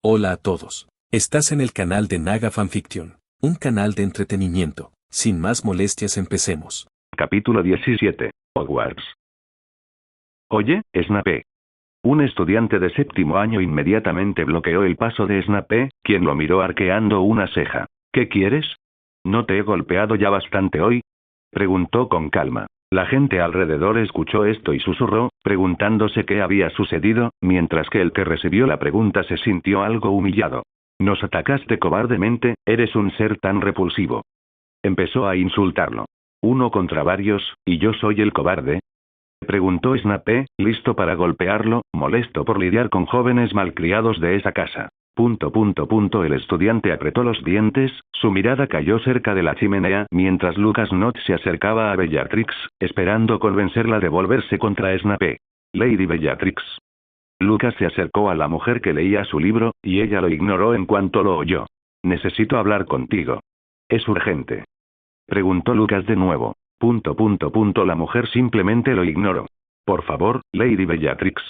Hola a todos. Estás en el canal de Naga Fanfiction, un canal de entretenimiento. Sin más molestias, empecemos. Capítulo 17. Hogwarts. Oye, Snape. Un estudiante de séptimo año inmediatamente bloqueó el paso de Snape, quien lo miró arqueando una ceja. ¿Qué quieres? ¿No te he golpeado ya bastante hoy? Preguntó con calma. La gente alrededor escuchó esto y susurró, preguntándose qué había sucedido, mientras que el que recibió la pregunta se sintió algo humillado. Nos atacaste cobardemente, eres un ser tan repulsivo. Empezó a insultarlo. Uno contra varios, ¿y yo soy el cobarde? Preguntó Snape, listo para golpearlo, molesto por lidiar con jóvenes malcriados de esa casa. El estudiante apretó los dientes, su mirada cayó cerca de la chimenea mientras Lucas Nott se acercaba a Bellatrix, esperando convencerla de volverse contra Snape. Lady Bellatrix. Lucas se acercó a la mujer que leía su libro, y ella lo ignoró en cuanto lo oyó. Necesito hablar contigo. ¿Es urgente? Preguntó Lucas de nuevo. La mujer simplemente lo ignoró. Por favor, Lady Bellatrix.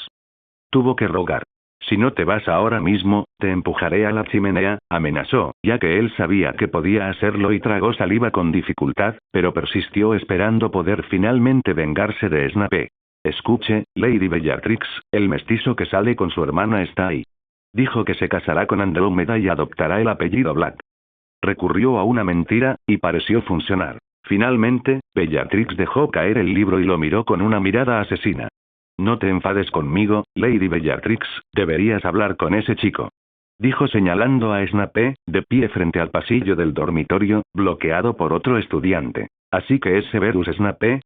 Tuvo que rogar. Si no te vas ahora mismo, te empujaré a la chimenea, amenazó, ya que él sabía que podía hacerlo y tragó saliva con dificultad, pero persistió esperando poder finalmente vengarse de Snape. Escuche, Lady Bellatrix, el mestizo que sale con su hermana está ahí. Dijo que se casará con Andrómeda y adoptará el apellido Black. Recurrió a una mentira, y pareció funcionar. Finalmente, Bellatrix dejó caer el libro y lo miró con una mirada asesina. No te enfades conmigo, Lady Bellatrix, deberías hablar con ese chico. Dijo señalando a Snape, de pie frente al pasillo del dormitorio, bloqueado por otro estudiante. ¿Así que es Severus Snape?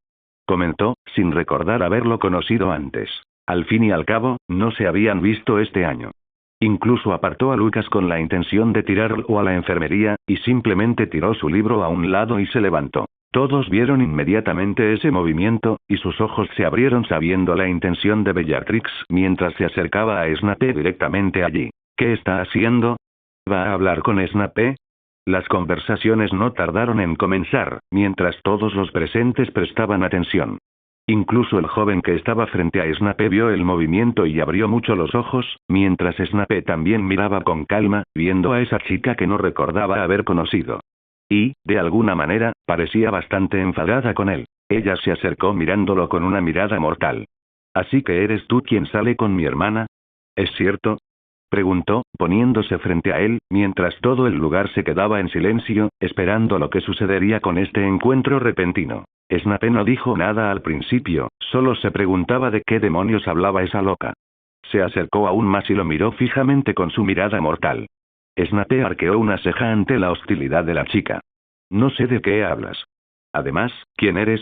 Comentó, sin recordar haberlo conocido antes. Al fin y al cabo, no se habían visto este año. Incluso apartó a Lucas con la intención de tirarlo a la enfermería, y simplemente tiró su libro a un lado y se levantó. Todos vieron inmediatamente ese movimiento, y sus ojos se abrieron sabiendo la intención de Bellatrix mientras se acercaba a Snape directamente allí. ¿Qué está haciendo? ¿Va a hablar con Snape? Las conversaciones no tardaron en comenzar, mientras todos los presentes prestaban atención. Incluso el joven que estaba frente a Snape vio el movimiento y abrió mucho los ojos, mientras Snape también miraba con calma, viendo a esa chica que no recordaba haber conocido. Y, de alguna manera, parecía bastante enfadada con él. Ella se acercó mirándolo con una mirada mortal. ¿Así que eres tú quien sale con mi hermana? ¿Es cierto? Preguntó, poniéndose frente a él, mientras todo el lugar se quedaba en silencio, esperando lo que sucedería con este encuentro repentino. Snape no dijo nada al principio, solo se preguntaba de qué demonios hablaba esa loca. Se acercó aún más y lo miró fijamente con su mirada mortal. Snape arqueó una ceja ante la hostilidad de la chica. No sé de qué hablas. Además, ¿quién eres?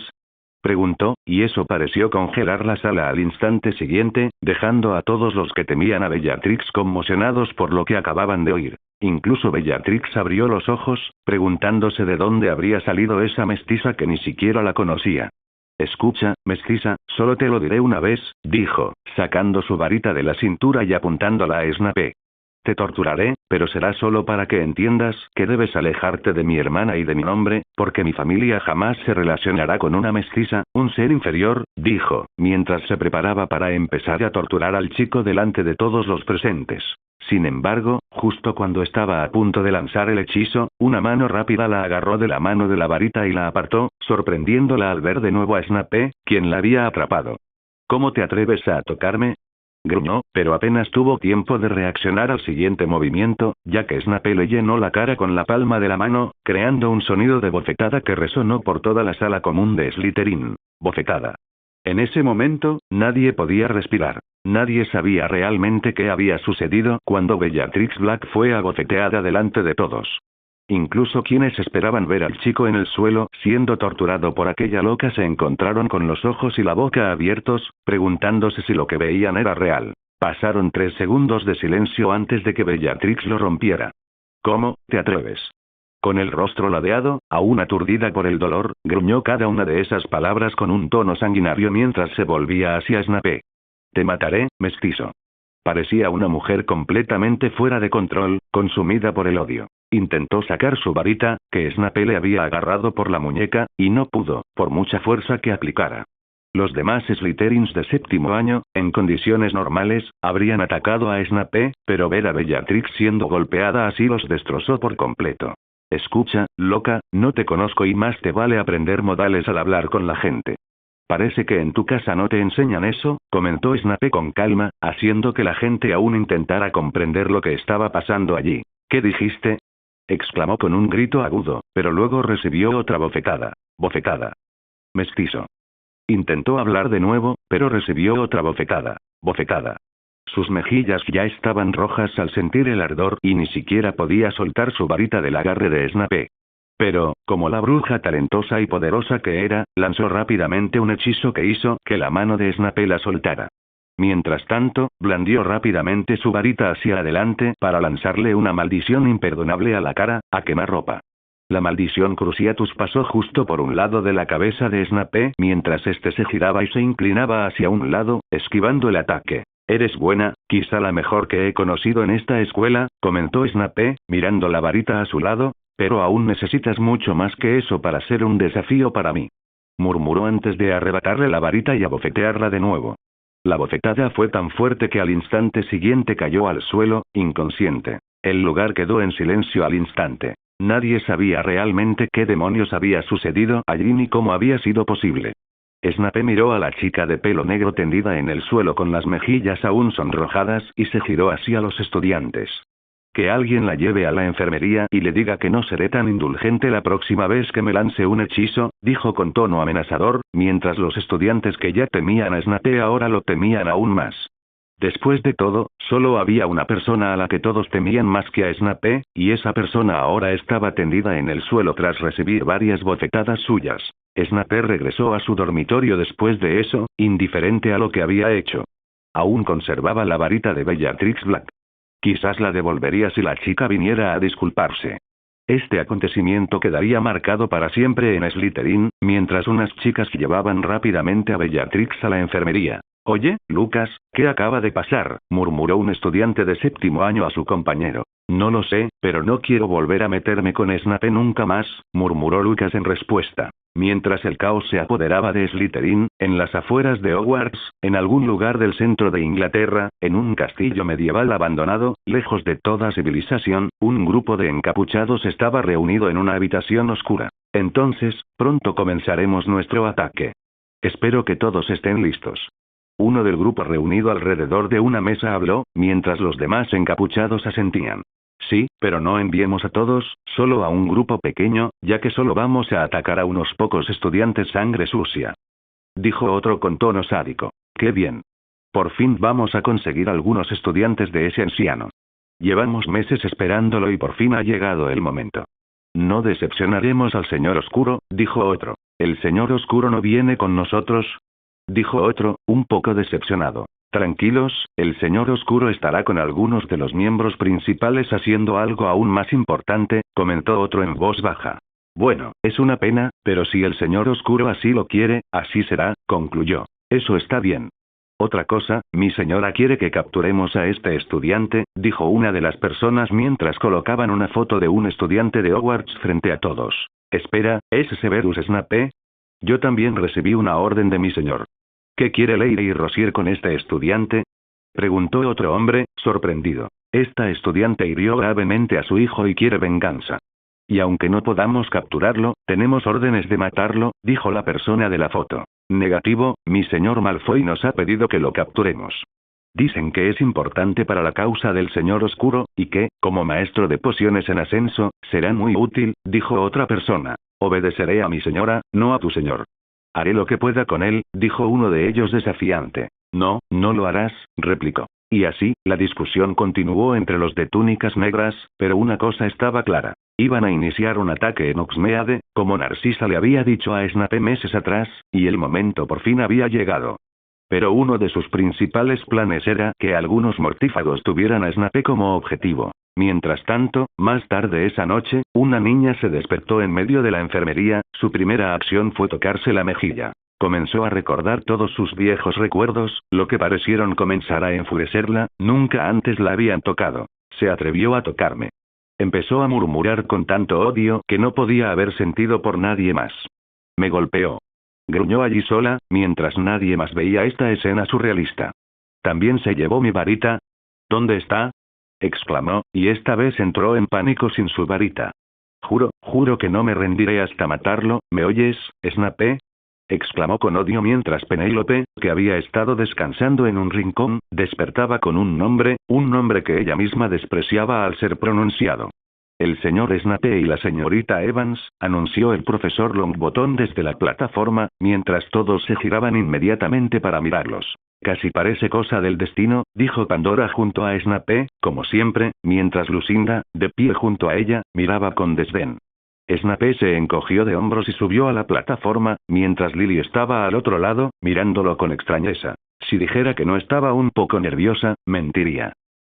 Preguntó, y eso pareció congelar la sala al instante siguiente, dejando a todos los que temían a Bellatrix conmocionados por lo que acababan de oír. Incluso Bellatrix abrió los ojos, preguntándose de dónde habría salido esa mestiza que ni siquiera la conocía. Escucha, mestiza, solo te lo diré una vez, dijo, sacando su varita de la cintura y apuntándola a Snape. Te torturaré, pero será solo para que entiendas que debes alejarte de mi hermana y de mi nombre, porque mi familia jamás se relacionará con una mestiza, un ser inferior, dijo, mientras se preparaba para empezar a torturar al chico delante de todos los presentes. Sin embargo, justo cuando estaba a punto de lanzar el hechizo, una mano rápida la agarró de la mano de la varita y la apartó, sorprendiéndola al ver de nuevo a Snape, quien la había atrapado. ¿Cómo te atreves a tocarme? Gruñó, pero apenas tuvo tiempo de reaccionar al siguiente movimiento, ya que Snape le llenó la cara con la palma de la mano, creando un sonido de bofetada que resonó por toda la sala común de Slytherin. Bofetada. En ese momento, nadie podía respirar. Nadie sabía realmente qué había sucedido cuando Bellatrix Black fue abofeteada delante de todos. Incluso quienes esperaban ver al chico en el suelo, siendo torturado por aquella loca, se encontraron con los ojos y la boca abiertos, preguntándose si lo que veían era real. Pasaron 3 segundos de silencio antes de que Bellatrix lo rompiera. ¿Cómo te atreves? Con el rostro ladeado, aún aturdida por el dolor, gruñó cada una de esas palabras con un tono sanguinario mientras se volvía hacia Snape. Te mataré, mestizo. Parecía una mujer completamente fuera de control, consumida por el odio. Intentó sacar su varita, que Snape le había agarrado por la muñeca, y no pudo, por mucha fuerza que aplicara. Los demás Slytherins de séptimo año, en condiciones normales, habrían atacado a Snape, pero ver a Bellatrix siendo golpeada así los destrozó por completo. Escucha, loca, no te conozco y más te vale aprender modales al hablar con la gente. Parece que en tu casa no te enseñan eso, comentó Snape con calma, haciendo que la gente aún intentara comprender lo que estaba pasando allí. ¿Qué dijiste? Exclamó con un grito agudo, pero luego recibió otra bofetada. Bofetada. Mestizo. Intentó hablar de nuevo, pero recibió otra bofetada. Bofetada. Sus mejillas ya estaban rojas al sentir el ardor y ni siquiera podía soltar su varita del agarre de Snape. Pero, como la bruja talentosa y poderosa que era, lanzó rápidamente un hechizo que hizo que la mano de Snape la soltara. Mientras tanto, blandió rápidamente su varita hacia adelante para lanzarle una maldición imperdonable a la cara, a quemarropa. La maldición Cruciatus pasó justo por un lado de la cabeza de Snape mientras este se giraba y se inclinaba hacia un lado, esquivando el ataque. Eres buena, quizá la mejor que he conocido en esta escuela, comentó Snape, mirando la varita a su lado, pero aún necesitas mucho más que eso para ser un desafío para mí. Murmuró antes de arrebatarle la varita y abofetearla de nuevo. La bofetada fue tan fuerte que al instante siguiente cayó al suelo, inconsciente. El lugar quedó en silencio al instante. Nadie sabía realmente qué demonios había sucedido allí ni cómo había sido posible. Snape miró a la chica de pelo negro tendida en el suelo con las mejillas aún sonrojadas y se giró hacia los estudiantes. Que alguien la lleve a la enfermería y le diga que no seré tan indulgente la próxima vez que me lance un hechizo, dijo con tono amenazador, mientras los estudiantes que ya temían a Snape ahora lo temían aún más. Después de todo, solo había una persona a la que todos temían más que a Snape, y esa persona ahora estaba tendida en el suelo tras recibir varias bofetadas suyas. Snape regresó a su dormitorio después de eso, indiferente a lo que había hecho. Aún conservaba la varita de Bellatrix Black. Quizás la devolvería si la chica viniera a disculparse. Este acontecimiento quedaría marcado para siempre en Slytherin, mientras unas chicas llevaban rápidamente a Bellatrix a la enfermería. Oye, Lucas, ¿qué acaba de pasar?, murmuró un estudiante de séptimo año a su compañero. No lo sé, pero no quiero volver a meterme con Snape nunca más, murmuró Lucas en respuesta. Mientras el caos se apoderaba de Slytherin, en las afueras de Hogwarts, en algún lugar del centro de Inglaterra, en un castillo medieval abandonado, lejos de toda civilización, un grupo de encapuchados estaba reunido en una habitación oscura. Entonces, pronto comenzaremos nuestro ataque. Espero que todos estén listos. Uno del grupo reunido alrededor de una mesa habló, mientras los demás encapuchados asentían. Sí, pero no enviemos a todos, solo a un grupo pequeño, ya que solo vamos a atacar a unos pocos estudiantes sangre sucia. Dijo otro con tono sádico. ¡Qué bien! Por fin vamos a conseguir algunos estudiantes de ese anciano. Llevamos meses esperándolo y por fin ha llegado el momento. No decepcionaremos al señor Oscuro, dijo otro. ¿El señor Oscuro no viene con nosotros?, dijo otro, un poco decepcionado. Tranquilos, el señor Oscuro estará con algunos de los miembros principales haciendo algo aún más importante, comentó otro en voz baja. Bueno, es una pena, pero si el señor Oscuro así lo quiere, así será, concluyó. Eso está bien. Otra cosa, mi señora quiere que capturemos a este estudiante, dijo una de las personas mientras colocaban una foto de un estudiante de Hogwarts frente a todos. Espera, ¿es Severus Snape? Yo también recibí una orden de mi señor. ¿Qué quiere Lady Rosier con este estudiante?, preguntó otro hombre, sorprendido. Esta estudiante hirió gravemente a su hijo y quiere venganza. Y aunque no podamos capturarlo, tenemos órdenes de matarlo, dijo la persona de la foto. Negativo, mi señor Malfoy nos ha pedido que lo capturemos. Dicen que es importante para la causa del señor Oscuro, y que, como maestro de pociones en ascenso, será muy útil, dijo otra persona. Obedeceré a mi señora, no a tu señor. Haré lo que pueda con él, dijo uno de ellos desafiante. No, no lo harás, replicó. Y así, la discusión continuó entre los de túnicas negras, pero una cosa estaba clara. Iban a iniciar un ataque en Hogsmeade, como Narcisa le había dicho a Snape meses atrás, y el momento por fin había llegado. Pero uno de sus principales planes era que algunos mortífagos tuvieran a Snape como objetivo. Mientras tanto, más tarde esa noche, una niña se despertó en medio de la enfermería, su primera acción fue tocarse la mejilla. Comenzó a recordar todos sus viejos recuerdos, lo que parecieron comenzar a enfurecerla, nunca antes la habían tocado. Se atrevió a tocarme. Empezó a murmurar con tanto odio que no podía haber sentido por nadie más. Me golpeó. gruñó allí sola, mientras nadie más veía esta escena surrealista. ¿También se llevó mi varita? ¿Dónde está? Exclamó, y esta vez entró en pánico sin su varita. Juro que no me rendiré hasta matarlo, ¿me oyes, Snape? Exclamó con odio mientras Penélope, que había estado descansando en un rincón, despertaba con un nombre que ella misma despreciaba al ser pronunciado. El señor Snape y la señorita Evans, anunció el profesor Longbottom desde la plataforma, mientras todos se giraban inmediatamente para mirarlos. Casi parece cosa del destino, dijo Pandora junto a Snape, como siempre, mientras Lucinda, de pie junto a ella, miraba con desdén. Snape se encogió de hombros y subió a la plataforma, mientras Lily estaba al otro lado, mirándolo con extrañeza. Si dijera que no estaba un poco nerviosa, mentiría.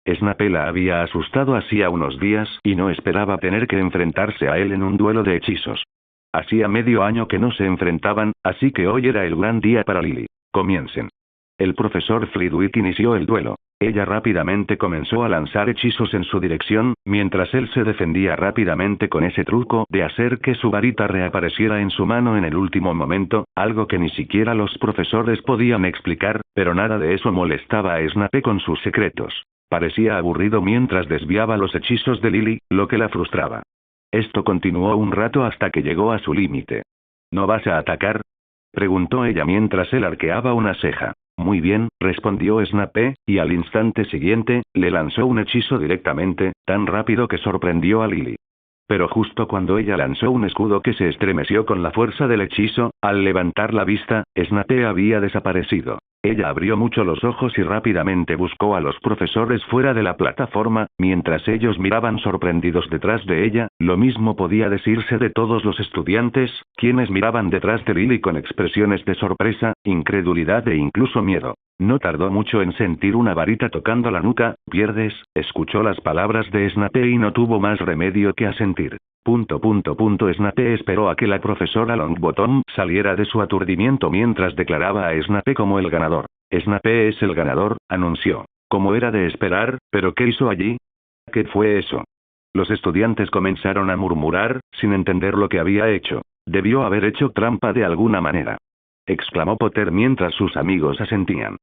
Snape la había asustado hacía unos días y no esperaba tener que enfrentarse a él en un duelo de hechizos. Hacía medio año que no se enfrentaban, así que hoy era el gran día para Lily. Comiencen. El profesor Flitwick inició el duelo. Ella rápidamente comenzó a lanzar hechizos en su dirección, mientras él se defendía rápidamente con ese truco de hacer que su varita reapareciera en su mano en el último momento, algo que ni siquiera los profesores podían explicar, pero nada de eso molestaba a Snape con sus secretos. Parecía aburrido mientras desviaba los hechizos de Lily, lo que la frustraba. Esto continuó un rato hasta que llegó a su límite. ¿No vas a atacar?, preguntó ella mientras él arqueaba una ceja. Muy bien, respondió Snape, y al instante siguiente, le lanzó un hechizo directamente, tan rápido que sorprendió a Lily. Pero justo cuando ella lanzó un escudo que se estremeció con la fuerza del hechizo, al levantar la vista, Snape había desaparecido. Ella abrió mucho los ojos y rápidamente buscó a los profesores fuera de la plataforma, mientras ellos miraban sorprendidos detrás de ella. Lo mismo podía decirse de todos los estudiantes, quienes miraban detrás de Lily con expresiones de sorpresa, incredulidad e incluso miedo. No tardó mucho en sentir una varita tocando la nuca. Pierdes, escuchó las palabras de Snape y no tuvo más remedio que asentir. Snape esperó a que la profesora Longbottom saliera de su aturdimiento mientras declaraba a Snape como el ganador. Snape es el ganador, anunció. Como era de esperar, ¿pero qué hizo allí? ¿Qué fue eso? Los estudiantes comenzaron a murmurar, sin entender lo que había hecho. Debió haber hecho trampa de alguna manera, exclamó Potter mientras sus amigos asentían.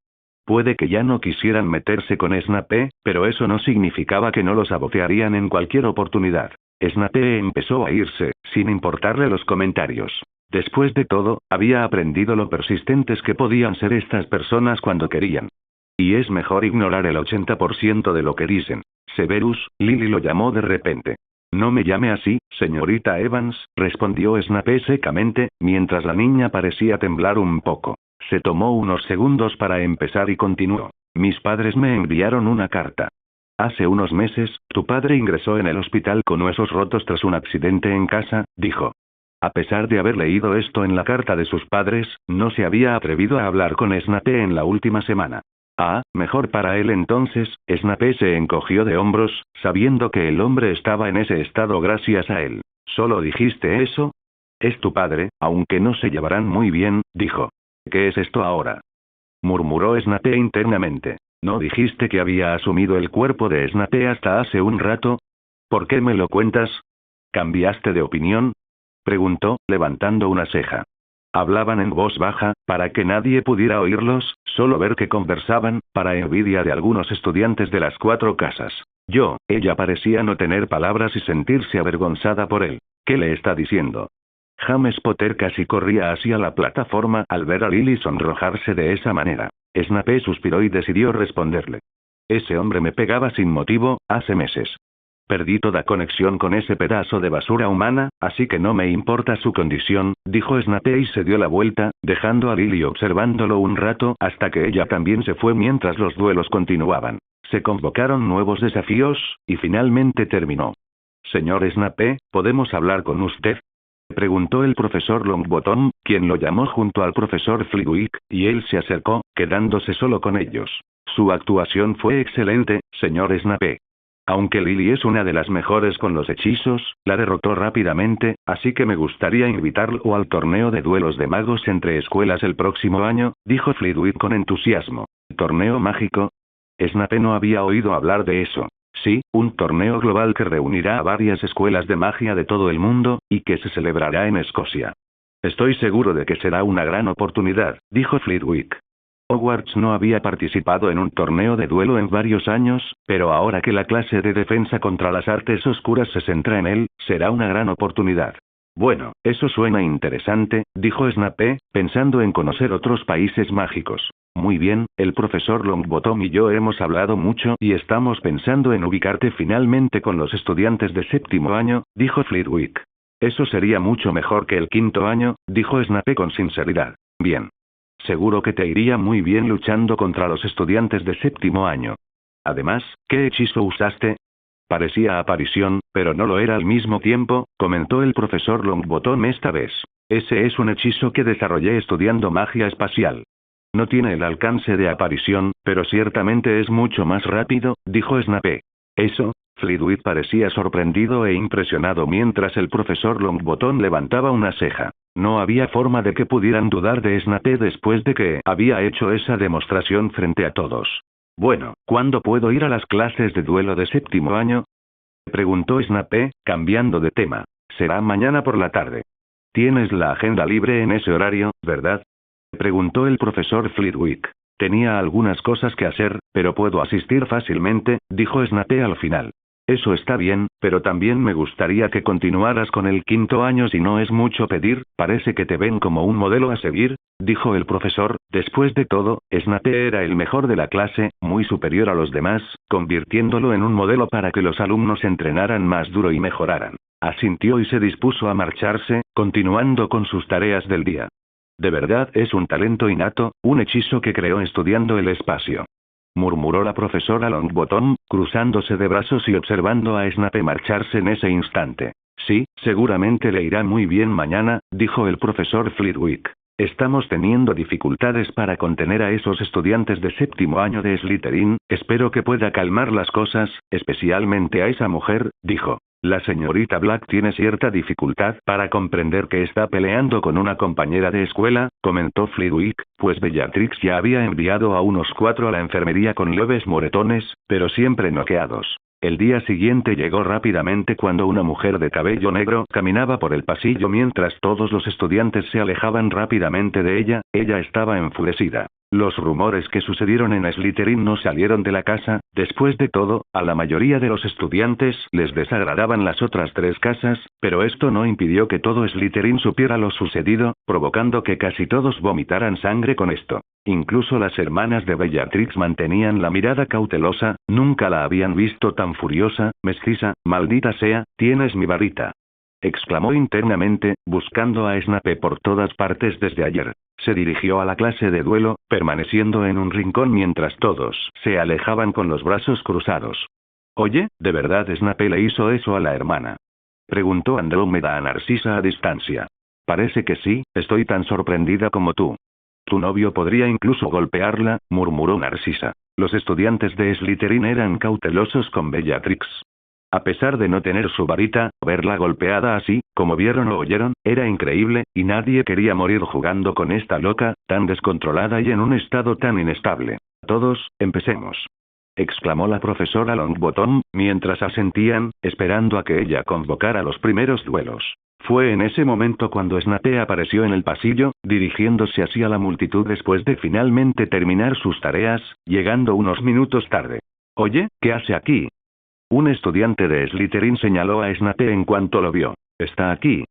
Puede que ya no quisieran meterse con Snape, pero eso no significaba que no lo sabotearían en cualquier oportunidad. Snape empezó a irse, sin importarle los comentarios. Después de todo, había aprendido lo persistentes que podían ser estas personas cuando querían. Y es mejor ignorar el 80% de lo que dicen. Severus, Lily lo llamó de repente. No me llame así, señorita Evans, respondió Snape secamente, mientras la niña parecía temblar un poco. Se tomó unos segundos para empezar y continuó. Mis padres me enviaron una carta. Hace unos meses, tu padre ingresó en el hospital con huesos rotos tras un accidente en casa, dijo. A pesar de haber leído esto en la carta de sus padres, no se había atrevido a hablar con Snape en la última semana. Ah, mejor para él entonces. Snape se encogió de hombros, sabiendo que el hombre estaba en ese estado gracias a él. ¿Solo dijiste eso? Es tu padre, aunque no se llevarán muy bien, dijo. ¿Qué es esto ahora?, murmuró Snape internamente. ¿No dijiste que había asumido el cuerpo de Snape hasta hace un rato? ¿Por qué me lo cuentas? ¿Cambiaste de opinión?, preguntó, levantando una ceja. Hablaban en voz baja, para que nadie pudiera oírlos, solo ver que conversaban, para envidia de algunos estudiantes de las 4 casas. Ella parecía no tener palabras y sentirse avergonzada por él. ¿Qué le está diciendo? James Potter casi corría hacia la plataforma al ver a Lily sonrojarse de esa manera. Snape suspiró y decidió responderle. Ese hombre me pegaba sin motivo, hace meses. Perdí toda conexión con ese pedazo de basura humana, así que no me importa su condición, dijo Snape y se dio la vuelta, dejando a Lily observándolo un rato hasta que ella también se fue mientras los duelos continuaban. Se convocaron nuevos desafíos, y finalmente terminó. Señor Snape, ¿podemos hablar con usted?, preguntó el profesor Longbottom, quien lo llamó junto al profesor Flitwick, y él se acercó, quedándose solo con ellos. Su actuación fue excelente, señor Snape. Aunque Lily es una de las mejores con los hechizos, la derrotó rápidamente, así que me gustaría invitarlo al torneo de duelos de magos entre escuelas el próximo año, dijo Flitwick con entusiasmo. ¿Torneo mágico? Snape no había oído hablar de eso. Sí, un torneo global que reunirá a varias escuelas de magia de todo el mundo, y que se celebrará en Escocia. Estoy seguro de que será una gran oportunidad, dijo Flitwick. Hogwarts no había participado en un torneo de duelo en varios años, pero ahora que la clase de defensa contra las artes oscuras se centra en él, será una gran oportunidad. Bueno, eso suena interesante, dijo Snape, pensando en conocer otros países mágicos. Muy bien, el profesor Longbottom y yo hemos hablado mucho y estamos pensando en ubicarte finalmente con los estudiantes de séptimo año, dijo Flitwick. Eso sería mucho mejor que el quinto año, dijo Snape con sinceridad. Bien. Seguro que te iría muy bien luchando contra los estudiantes de séptimo año. Además, ¿qué hechizo usaste? Parecía aparición, pero no lo era al mismo tiempo, comentó el profesor Longbottom esta vez. Ese es un hechizo que desarrollé estudiando magia espacial. No tiene el alcance de aparición, pero ciertamente es mucho más rápido, dijo Snape. ¿Eso? Flitwick parecía sorprendido e impresionado mientras el profesor Longbottom levantaba una ceja. No había forma de que pudieran dudar de Snape después de que había hecho esa demostración frente a todos. Bueno, ¿cuándo puedo ir a las clases de duelo de séptimo año? Preguntó Snape, cambiando de tema. Será mañana por la tarde. Tienes la agenda libre en ese horario, ¿verdad? Preguntó el profesor Flitwick. Tenía algunas cosas que hacer, pero puedo asistir fácilmente, dijo Snape al final. Eso está bien, pero también me gustaría que continuaras con el quinto año si no es mucho pedir, parece que te ven como un modelo a seguir, dijo el profesor. Después de todo, Snape era el mejor de la clase, muy superior a los demás, convirtiéndolo en un modelo para que los alumnos entrenaran más duro y mejoraran. Asintió y se dispuso a marcharse, continuando con sus tareas del día. De verdad es un talento innato, un hechizo que creó estudiando el espacio. Murmuró la profesora Longbottom, cruzándose de brazos y observando a Snape marcharse en ese instante. Sí, seguramente le irá muy bien mañana, dijo el profesor Flitwick. Estamos teniendo dificultades para contener a esos estudiantes de séptimo año de Slytherin, espero que pueda calmar las cosas, especialmente a esa mujer, dijo. La señorita Black tiene cierta dificultad para comprender que está peleando con una compañera de escuela, comentó Flitwick, pues Bellatrix ya había enviado a unos 4 a la enfermería con leves moretones, pero siempre noqueados. El día siguiente llegó rápidamente cuando una mujer de cabello negro caminaba por el pasillo mientras todos los estudiantes se alejaban rápidamente de ella, ella estaba enfurecida. Los rumores que sucedieron en Slytherin no salieron de la casa, después de todo, a la mayoría de los estudiantes les desagradaban las otras 3 casas, pero esto no impidió que todo Slytherin supiera lo sucedido, provocando que casi todos vomitaran sangre con esto. Incluso las hermanas de Bellatrix mantenían la mirada cautelosa, nunca la habían visto tan furiosa. Mestiza, maldita sea, tienes mi varita. Exclamó internamente, buscando a Snape por todas partes desde ayer. Se dirigió a la clase de duelo, permaneciendo en un rincón mientras todos se alejaban con los brazos cruzados. Oye, ¿de verdad Snape le hizo eso a la hermana? Preguntó Andrómeda a Narcisa a distancia. Parece que sí, estoy tan sorprendida como tú. Tu novio podría incluso golpearla, murmuró Narcisa. Los estudiantes de Slytherin eran cautelosos con Bellatrix. A pesar de no tener su varita, verla golpeada así, como vieron o oyeron, era increíble, y nadie quería morir jugando con esta loca, tan descontrolada y en un estado tan inestable. Todos, empecemos. Exclamó la profesora Longbottom, mientras asentían, esperando a que ella convocara los primeros duelos. Fue en ese momento cuando Snape apareció en el pasillo, dirigiéndose hacia la multitud después de finalmente terminar sus tareas, llegando unos minutos tarde. Oye, ¿qué hace aquí? Un estudiante de Slytherin señaló a Snape en cuanto lo vio. Está aquí.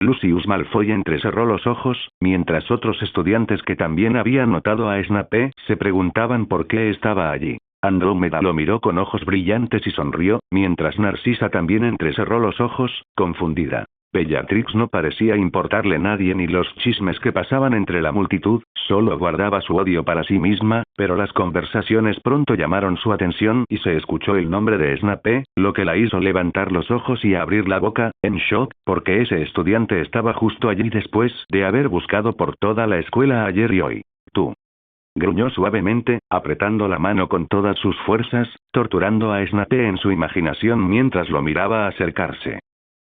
Lucius Malfoy entrecerró los ojos, mientras otros estudiantes que también habían notado a Snape se preguntaban por qué estaba allí. Andrómeda lo miró con ojos brillantes y sonrió, mientras Narcisa también entrecerró los ojos, confundida. Bellatrix no parecía importarle nadie ni los chismes que pasaban entre la multitud, solo guardaba su odio para sí misma, pero las conversaciones pronto llamaron su atención y se escuchó el nombre de Snape, lo que la hizo levantar los ojos y abrir la boca, en shock, porque ese estudiante estaba justo allí después de haber buscado por toda la escuela ayer y hoy. Tú. Gruñó suavemente, apretando la mano con todas sus fuerzas, torturando a Snape en su imaginación mientras lo miraba acercarse.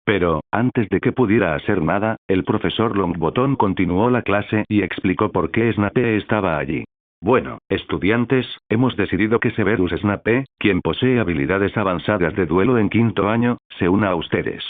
Pero, antes de que pudiera hacer nada, el profesor Longbottom continuó la clase y explicó por qué Snape estaba allí. Bueno, estudiantes, hemos decidido que Severus Snape, quien posee habilidades avanzadas de duelo en quinto año, se una a ustedes.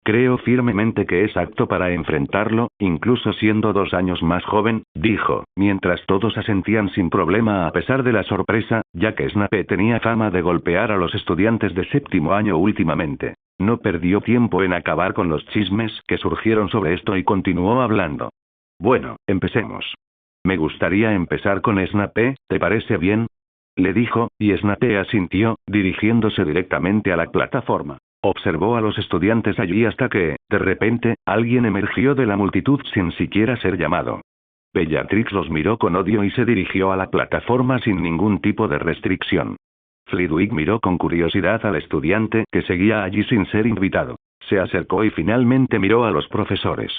Creo firmemente que es apto para enfrentarlo, incluso siendo 2 años más joven, dijo, mientras todos asentían sin problema a pesar de la sorpresa, ya que Snape tenía fama de golpear a los estudiantes de séptimo año últimamente. No perdió tiempo en acabar con los chismes que surgieron sobre esto y continuó hablando. Bueno, empecemos. Me gustaría empezar con Snape, ¿te parece bien? Le dijo, y Snape asintió, dirigiéndose directamente a la plataforma. Observó a los estudiantes allí hasta que, de repente, alguien emergió de la multitud sin siquiera ser llamado. Bellatrix los miró con odio y se dirigió a la plataforma sin ningún tipo de restricción. Flitwick miró con curiosidad al estudiante que seguía allí sin ser invitado. Se acercó y finalmente miró a los profesores.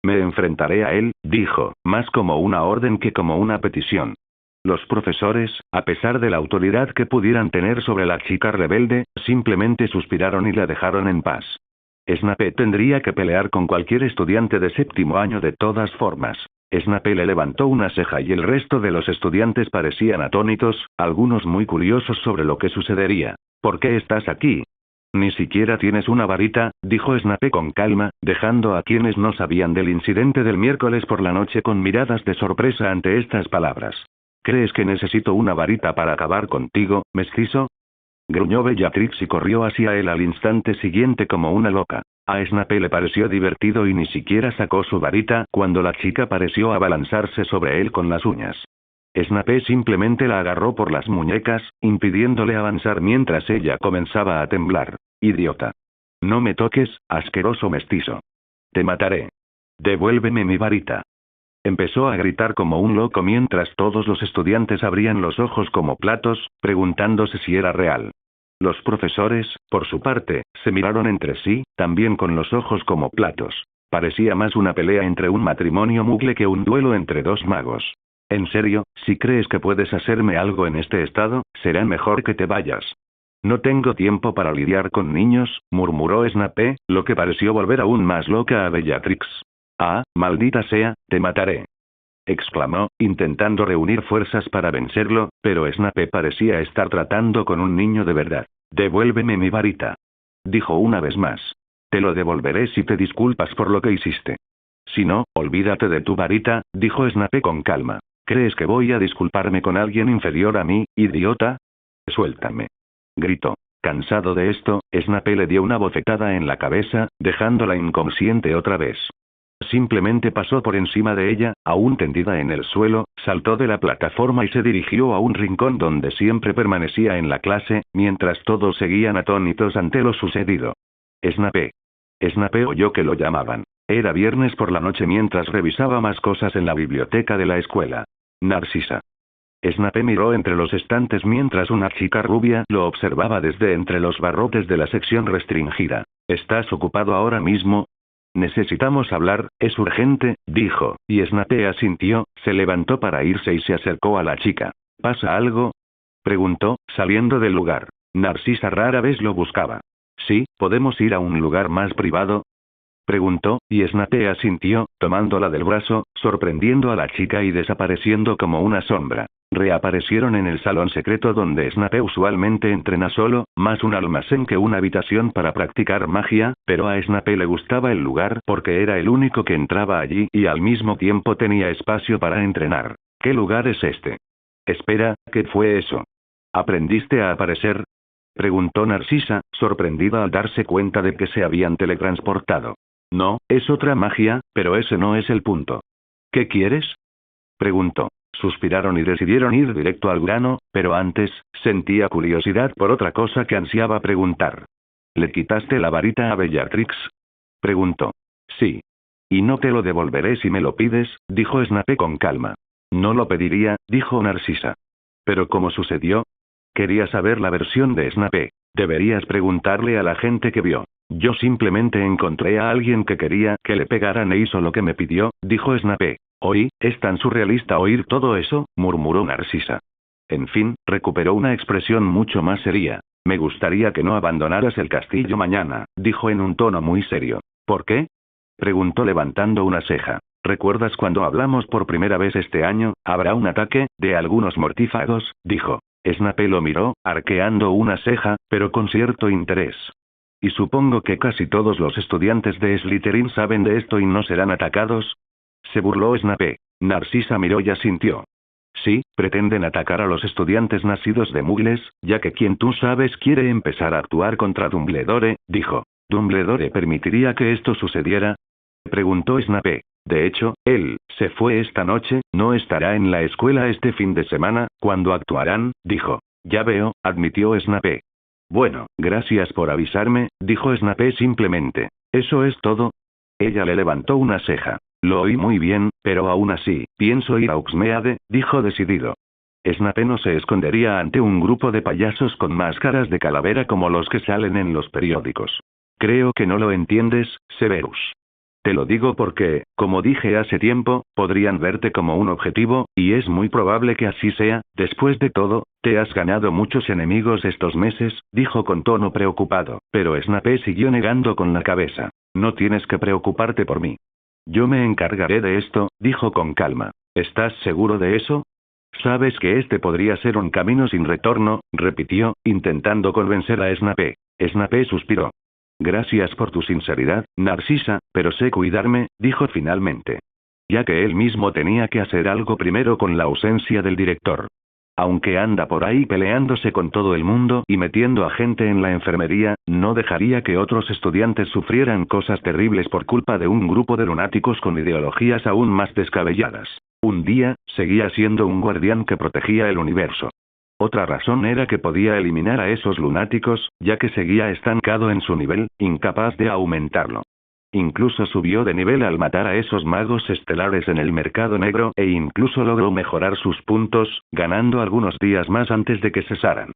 Me enfrentaré a él, dijo, más como una orden que como una petición. Los profesores, a pesar de la autoridad que pudieran tener sobre la chica rebelde, simplemente suspiraron y la dejaron en paz. Snape tendría que pelear con cualquier estudiante de séptimo año de todas formas. Snape le levantó una ceja y el resto de los estudiantes parecían atónitos, algunos muy curiosos sobre lo que sucedería. ¿Por qué estás aquí? Ni siquiera tienes una varita, dijo Snape con calma, dejando a quienes no sabían del incidente del miércoles por la noche con miradas de sorpresa ante estas palabras. ¿Crees que necesito una varita para acabar contigo, mestizo? Gruñó Bellatrix y corrió hacia él al instante siguiente como una loca. A Snape le pareció divertido y ni siquiera sacó su varita cuando la chica pareció abalanzarse sobre él con las uñas. Snape simplemente la agarró por las muñecas, impidiéndole avanzar mientras ella comenzaba a temblar. Idiota. No me toques, asqueroso mestizo. Te mataré. Devuélveme mi varita. Empezó a gritar como un loco mientras todos los estudiantes abrían los ojos como platos, preguntándose si era real. Los profesores, por su parte, se miraron entre sí, también con los ojos como platos. Parecía más una pelea entre un matrimonio mugle que un duelo entre dos magos. En serio, si crees que puedes hacerme algo en este estado, será mejor que te vayas. No tengo tiempo para lidiar con niños, murmuró Snape, lo que pareció volver aún más loca a Bellatrix. Ah, maldita sea, te mataré. Exclamó, intentando reunir fuerzas para vencerlo, pero Snape parecía estar tratando con un niño de verdad. Devuélveme mi varita. Dijo una vez más. Te lo devolveré si te disculpas por lo que hiciste. Si no, olvídate de tu varita, dijo Snape con calma. ¿Crees que voy a disculparme con alguien inferior a mí, idiota? Suéltame. Gritó. Cansado de esto, Snape le dio una bofetada en la cabeza, dejándola inconsciente otra vez. Simplemente pasó por encima de ella, aún tendida en el suelo, saltó de la plataforma y se dirigió a un rincón donde siempre permanecía en la clase, mientras todos seguían atónitos ante lo sucedido. Snape. Snape oyó que lo llamaban. Era viernes por la noche mientras revisaba más cosas en la biblioteca de la escuela. Narcisa. Snape miró entre los estantes mientras una chica rubia lo observaba desde entre los barrotes de la sección restringida. ¿Estás ocupado ahora mismo? Necesitamos hablar, es urgente, dijo, y Snape asintió, se levantó para irse y se acercó a la chica. ¿Pasa algo? Preguntó, saliendo del lugar. Narcisa rara vez lo buscaba. Sí, ¿podemos ir a un lugar más privado? Preguntó, y Snape asintió, tomándola del brazo, sorprendiendo a la chica y desapareciendo como una sombra. Reaparecieron en el salón secreto donde Snape usualmente entrena solo, más un almacén que una habitación para practicar magia, pero a Snape le gustaba el lugar porque era el único que entraba allí y al mismo tiempo tenía espacio para entrenar. ¿Qué lugar es este? Espera, ¿qué fue eso? ¿Aprendiste a aparecer? Preguntó Narcisa, sorprendida al darse cuenta de que se habían teletransportado. No, es otra magia, pero ese no es el punto. ¿Qué quieres? Preguntó. Suspiraron y decidieron ir directo al grano, pero antes, sentía curiosidad por otra cosa que ansiaba preguntar. ¿Le quitaste la varita a Bellatrix? Preguntó. Sí. Y no te lo devolveré si me lo pides, dijo Snape con calma. No lo pediría, dijo Narcisa. ¿Pero cómo sucedió? Quería saber la versión de Snape. Deberías preguntarle a la gente que vio. Yo simplemente encontré a alguien que quería que le pegaran e hizo lo que me pidió, dijo Snape. Oí, es tan surrealista oír todo eso, murmuró Narcisa. En fin, recuperó una expresión mucho más seria. Me gustaría que no abandonaras el castillo mañana, dijo en un tono muy serio. ¿Por qué? Preguntó levantando una ceja. ¿Recuerdas cuando hablamos por primera vez este año? Habrá un ataque, de algunos mortífagos, dijo. Snape lo miró, arqueando una ceja, pero con cierto interés. Y supongo que casi todos los estudiantes de Slytherin saben de esto y no serán atacados. Se burló Snape. Narcisa miró y asintió. Sí, pretenden atacar a los estudiantes nacidos de muggles, ya que quien tú sabes quiere empezar a actuar contra Dumbledore, dijo. ¿Dumbledore permitiría que esto sucediera? Preguntó Snape. De hecho, él se fue esta noche, no estará en la escuela este fin de semana, ¿cuándo actuarán? Dijo. Ya veo, admitió Snape. Bueno, gracias por avisarme, dijo Snape simplemente. ¿Eso es todo? Ella le levantó una ceja. Lo oí muy bien, pero aún así, pienso ir a Hogsmeade, dijo decidido. Snape no se escondería ante un grupo de payasos con máscaras de calavera como los que salen en los periódicos. Creo que no lo entiendes, Severus. Te lo digo porque, como dije hace tiempo, podrían verte como un objetivo, y es muy probable que así sea. Después de todo, te has ganado muchos enemigos estos meses, dijo con tono preocupado, pero Snape siguió negando con la cabeza. No tienes que preocuparte por mí. Yo me encargaré de esto, dijo con calma. ¿Estás seguro de eso? Sabes que este podría ser un camino sin retorno, repitió, intentando convencer a Snape. Snape suspiró. Gracias por tu sinceridad, Narcisa, pero sé cuidarme, dijo finalmente. Ya que él mismo tenía que hacer algo primero con la ausencia del director. Aunque anda por ahí peleándose con todo el mundo y metiendo a gente en la enfermería, no dejaría que otros estudiantes sufrieran cosas terribles por culpa de un grupo de lunáticos con ideologías aún más descabelladas. Un día, seguía siendo un guardián que protegía el universo. Otra razón era que podía eliminar a esos lunáticos, ya que seguía estancado en su nivel, incapaz de aumentarlo. Incluso subió de nivel al matar a esos magos estelares en el mercado negro e incluso logró mejorar sus puntos, ganando algunos días más antes de que cesaran.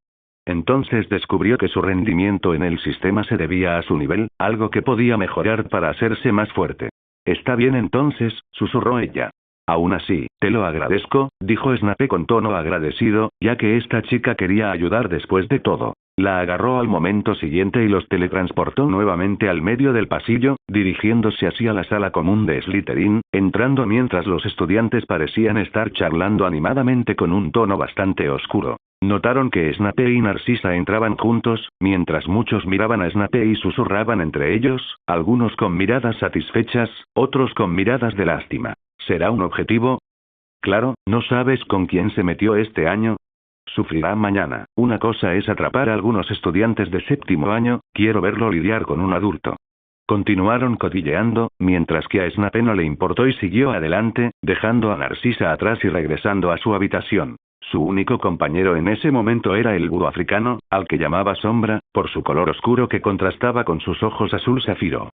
Entonces descubrió que su rendimiento en el sistema se debía a su nivel, algo que podía mejorar para hacerse más fuerte. Está bien entonces, susurró ella. Aún así, te lo agradezco, dijo Snape con tono agradecido, ya que esta chica quería ayudar después de todo. La agarró al momento siguiente y los teletransportó nuevamente al medio del pasillo, dirigiéndose hacia la sala común de Slytherin, entrando mientras los estudiantes parecían estar charlando animadamente con un tono bastante oscuro. Notaron que Snape y Narcisa entraban juntos, mientras muchos miraban a Snape y susurraban entre ellos, algunos con miradas satisfechas, otros con miradas de lástima. ¿Será un objetivo? Claro, ¿no sabes con quién se metió este año? Sufrirá mañana. Una cosa es atrapar a algunos estudiantes de séptimo año, quiero verlo lidiar con un adulto. Continuaron cotilleando, mientras que a Snape no le importó y siguió adelante, dejando a Narcisa atrás y regresando a su habitación. Su único compañero en ese momento era el búho africano, al que llamaba Sombra, por su color oscuro que contrastaba con sus ojos azul zafiro.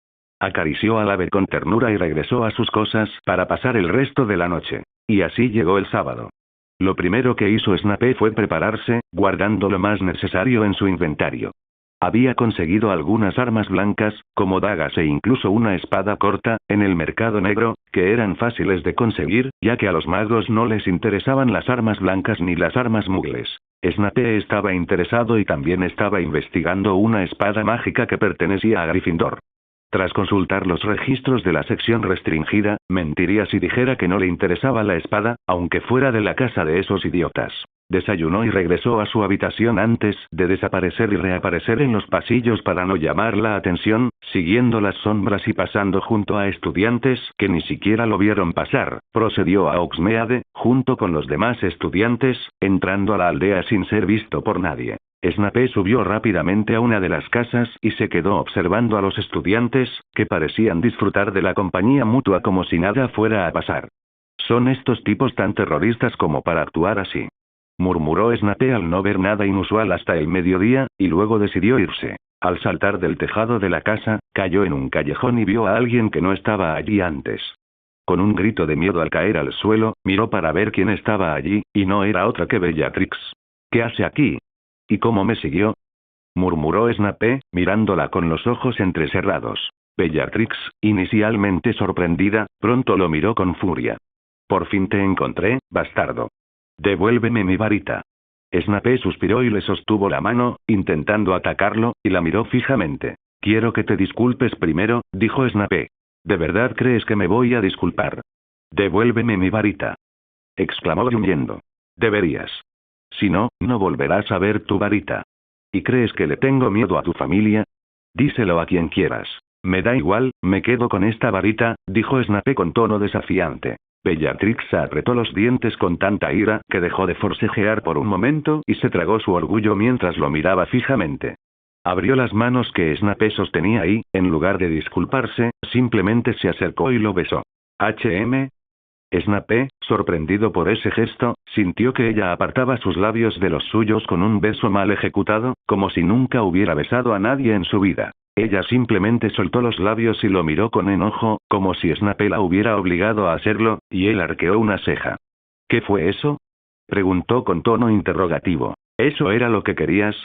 Acarició al ave con ternura y regresó a sus cosas para pasar el resto de la noche. Y así llegó el sábado. Lo primero que hizo Snape fue prepararse, guardando lo más necesario en su inventario. Había conseguido algunas armas blancas, como dagas e incluso una espada corta, en el mercado negro, que eran fáciles de conseguir, ya que a los magos no les interesaban las armas blancas ni las armas muggles. Snape estaba interesado y también estaba investigando una espada mágica que pertenecía a Gryffindor. Tras consultar los registros de la sección restringida, mentiría si dijera que no le interesaba la espada, aunque fuera de la casa de esos idiotas. Desayunó y regresó a su habitación antes de desaparecer y reaparecer en los pasillos para no llamar la atención, siguiendo las sombras y pasando junto a estudiantes que ni siquiera lo vieron pasar. Procedió a Hogsmeade, junto con los demás estudiantes, entrando a la aldea sin ser visto por nadie. Snape subió rápidamente a una de las casas y se quedó observando a los estudiantes, que parecían disfrutar de la compañía mutua como si nada fuera a pasar. Son estos tipos tan terroristas como para actuar así, murmuró Snape al no ver nada inusual hasta el mediodía, y luego decidió irse. Al saltar del tejado de la casa, cayó en un callejón y vio a alguien que no estaba allí antes. Con un grito de miedo al caer al suelo, miró para ver quién estaba allí, y no era otra que Bellatrix. ¿Qué hace aquí? ¿Y cómo me siguió? Murmuró Snape, mirándola con los ojos entrecerrados. Bellatrix, inicialmente sorprendida, pronto lo miró con furia. Por fin te encontré, bastardo. Devuélveme mi varita. Snape suspiró y le sostuvo la mano, intentando atacarlo, y la miró fijamente. Quiero que te disculpes primero, dijo Snape. ¿De verdad crees que me voy a disculpar? Devuélveme mi varita. Exclamó gruñendo. Deberías. Si no, no volverás a ver tu varita. ¿Y crees que le tengo miedo a tu familia? Díselo a quien quieras. Me da igual, me quedo con esta varita, dijo Snape con tono desafiante. Bellatrix apretó los dientes con tanta ira que dejó de forcejear por un momento y se tragó su orgullo mientras lo miraba fijamente. Abrió las manos que Snape sostenía y, en lugar de disculparse, simplemente se acercó y lo besó. Snape, sorprendido por ese gesto, sintió que ella apartaba sus labios de los suyos con un beso mal ejecutado, como si nunca hubiera besado a nadie en su vida. Ella simplemente soltó los labios y lo miró con enojo, como si Snape la hubiera obligado a hacerlo, y él arqueó una ceja. ¿Qué fue eso? Preguntó con tono interrogativo. ¿Eso era lo que querías?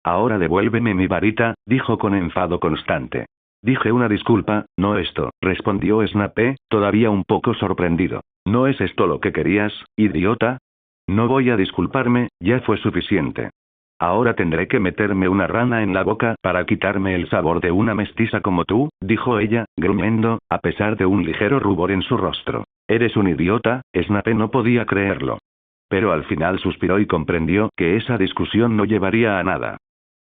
Ahora devuélveme mi varita, dijo con enfado constante. Dije una disculpa, no esto, respondió Snape, todavía un poco sorprendido. ¿No es esto lo que querías, idiota? No voy a disculparme, ya fue suficiente. Ahora tendré que meterme una rana en la boca para quitarme el sabor de una mestiza como tú, dijo ella, gruñendo, a pesar de un ligero rubor en su rostro. Eres un idiota, Snape no podía creerlo. Pero al final suspiró y comprendió que esa discusión no llevaría a nada.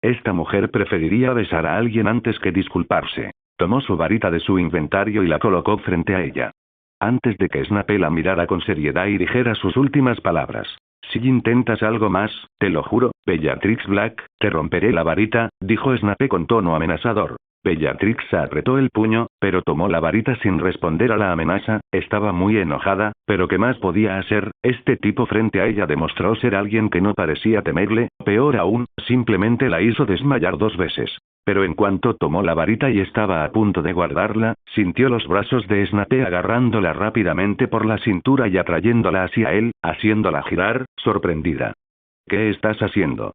Esta mujer preferiría besar a alguien antes que disculparse. Tomó su varita de su inventario y la colocó frente a ella. Antes de que Snape la mirara con seriedad y dijera sus últimas palabras. Si intentas algo más, te lo juro, Bellatrix Black, te romperé la varita, dijo Snape con tono amenazador. Bellatrix apretó el puño, pero tomó la varita sin responder a la amenaza, estaba muy enojada, pero ¿qué más podía hacer? Este tipo frente a ella demostró ser alguien que no parecía temerle, peor aún, simplemente la hizo desmayar 2 veces. Pero en cuanto tomó la varita y estaba a punto de guardarla, sintió los brazos de Snape agarrándola rápidamente por la cintura y atrayéndola hacia él, haciéndola girar, sorprendida. ¿Qué estás haciendo?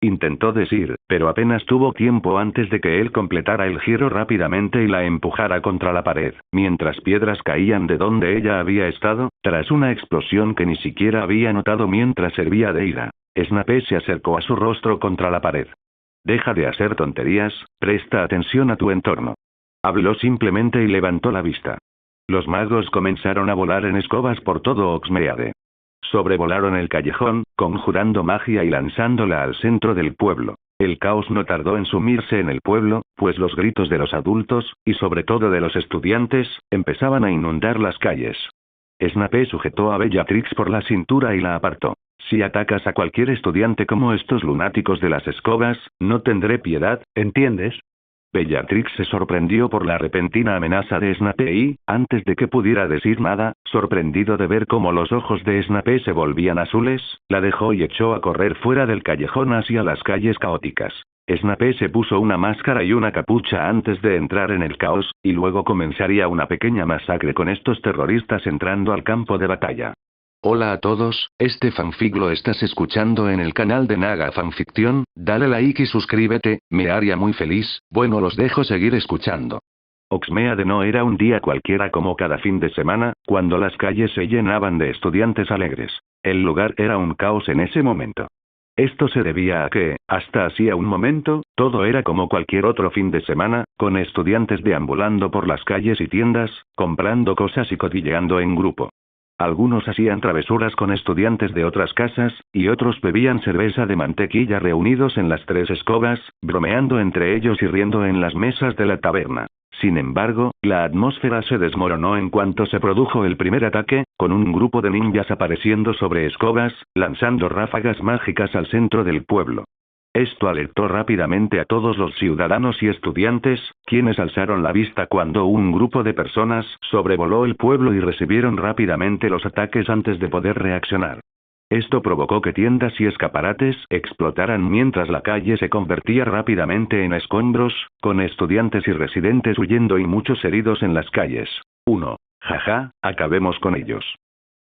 Intentó decir, pero apenas tuvo tiempo antes de que él completara el giro rápidamente y la empujara contra la pared, mientras piedras caían de donde ella había estado, tras una explosión que ni siquiera había notado mientras servía de ira. Snape se acercó a su rostro contra la pared. Deja de hacer tonterías, presta atención a tu entorno. Habló simplemente y levantó la vista. Los magos comenzaron a volar en escobas por todo Hogsmeade. Sobrevolaron el callejón, conjurando magia y lanzándola al centro del pueblo. El caos no tardó en sumirse en el pueblo, pues los gritos de los adultos, y sobre todo de los estudiantes, empezaban a inundar las calles. Snape sujetó a Bellatrix por la cintura y la apartó. Si atacas a cualquier estudiante como estos lunáticos de las escobas, no tendré piedad, ¿entiendes? Bellatrix se sorprendió por la repentina amenaza de Snape y, antes de que pudiera decir nada, sorprendido de ver cómo los ojos de Snape se volvían azules, la dejó y echó a correr fuera del callejón hacia las calles caóticas. Snape se puso una máscara y una capucha antes de entrar en el caos, y luego comenzaría una pequeña masacre con estos terroristas entrando al campo de batalla. Hola a todos, este fanfic lo estás escuchando en el canal de Naga Fanfiction, dale like y suscríbete, me haría muy feliz, bueno los dejo seguir escuchando. Hogsmeade no era un día cualquiera como cada fin de semana, cuando las calles se llenaban de estudiantes alegres. El lugar era un caos en ese momento. Esto se debía a que, hasta hacía un momento, todo era como cualquier otro fin de semana, con estudiantes deambulando por las calles y tiendas, comprando cosas y cotilleando en grupo. Algunos hacían travesuras con estudiantes de otras casas, y otros bebían cerveza de mantequilla reunidos en las 3 escobas, bromeando entre ellos y riendo en las mesas de la taberna. Sin embargo, la atmósfera se desmoronó en cuanto se produjo el primer ataque, con un grupo de ninjas apareciendo sobre escobas, lanzando ráfagas mágicas al centro del pueblo. Esto alertó rápidamente a todos los ciudadanos y estudiantes, quienes alzaron la vista cuando un grupo de personas sobrevoló el pueblo y recibieron rápidamente los ataques antes de poder reaccionar. Esto provocó que tiendas y escaparates explotaran mientras la calle se convertía rápidamente en escombros, con estudiantes y residentes huyendo y muchos heridos en las calles. Jaja, acabemos con ellos.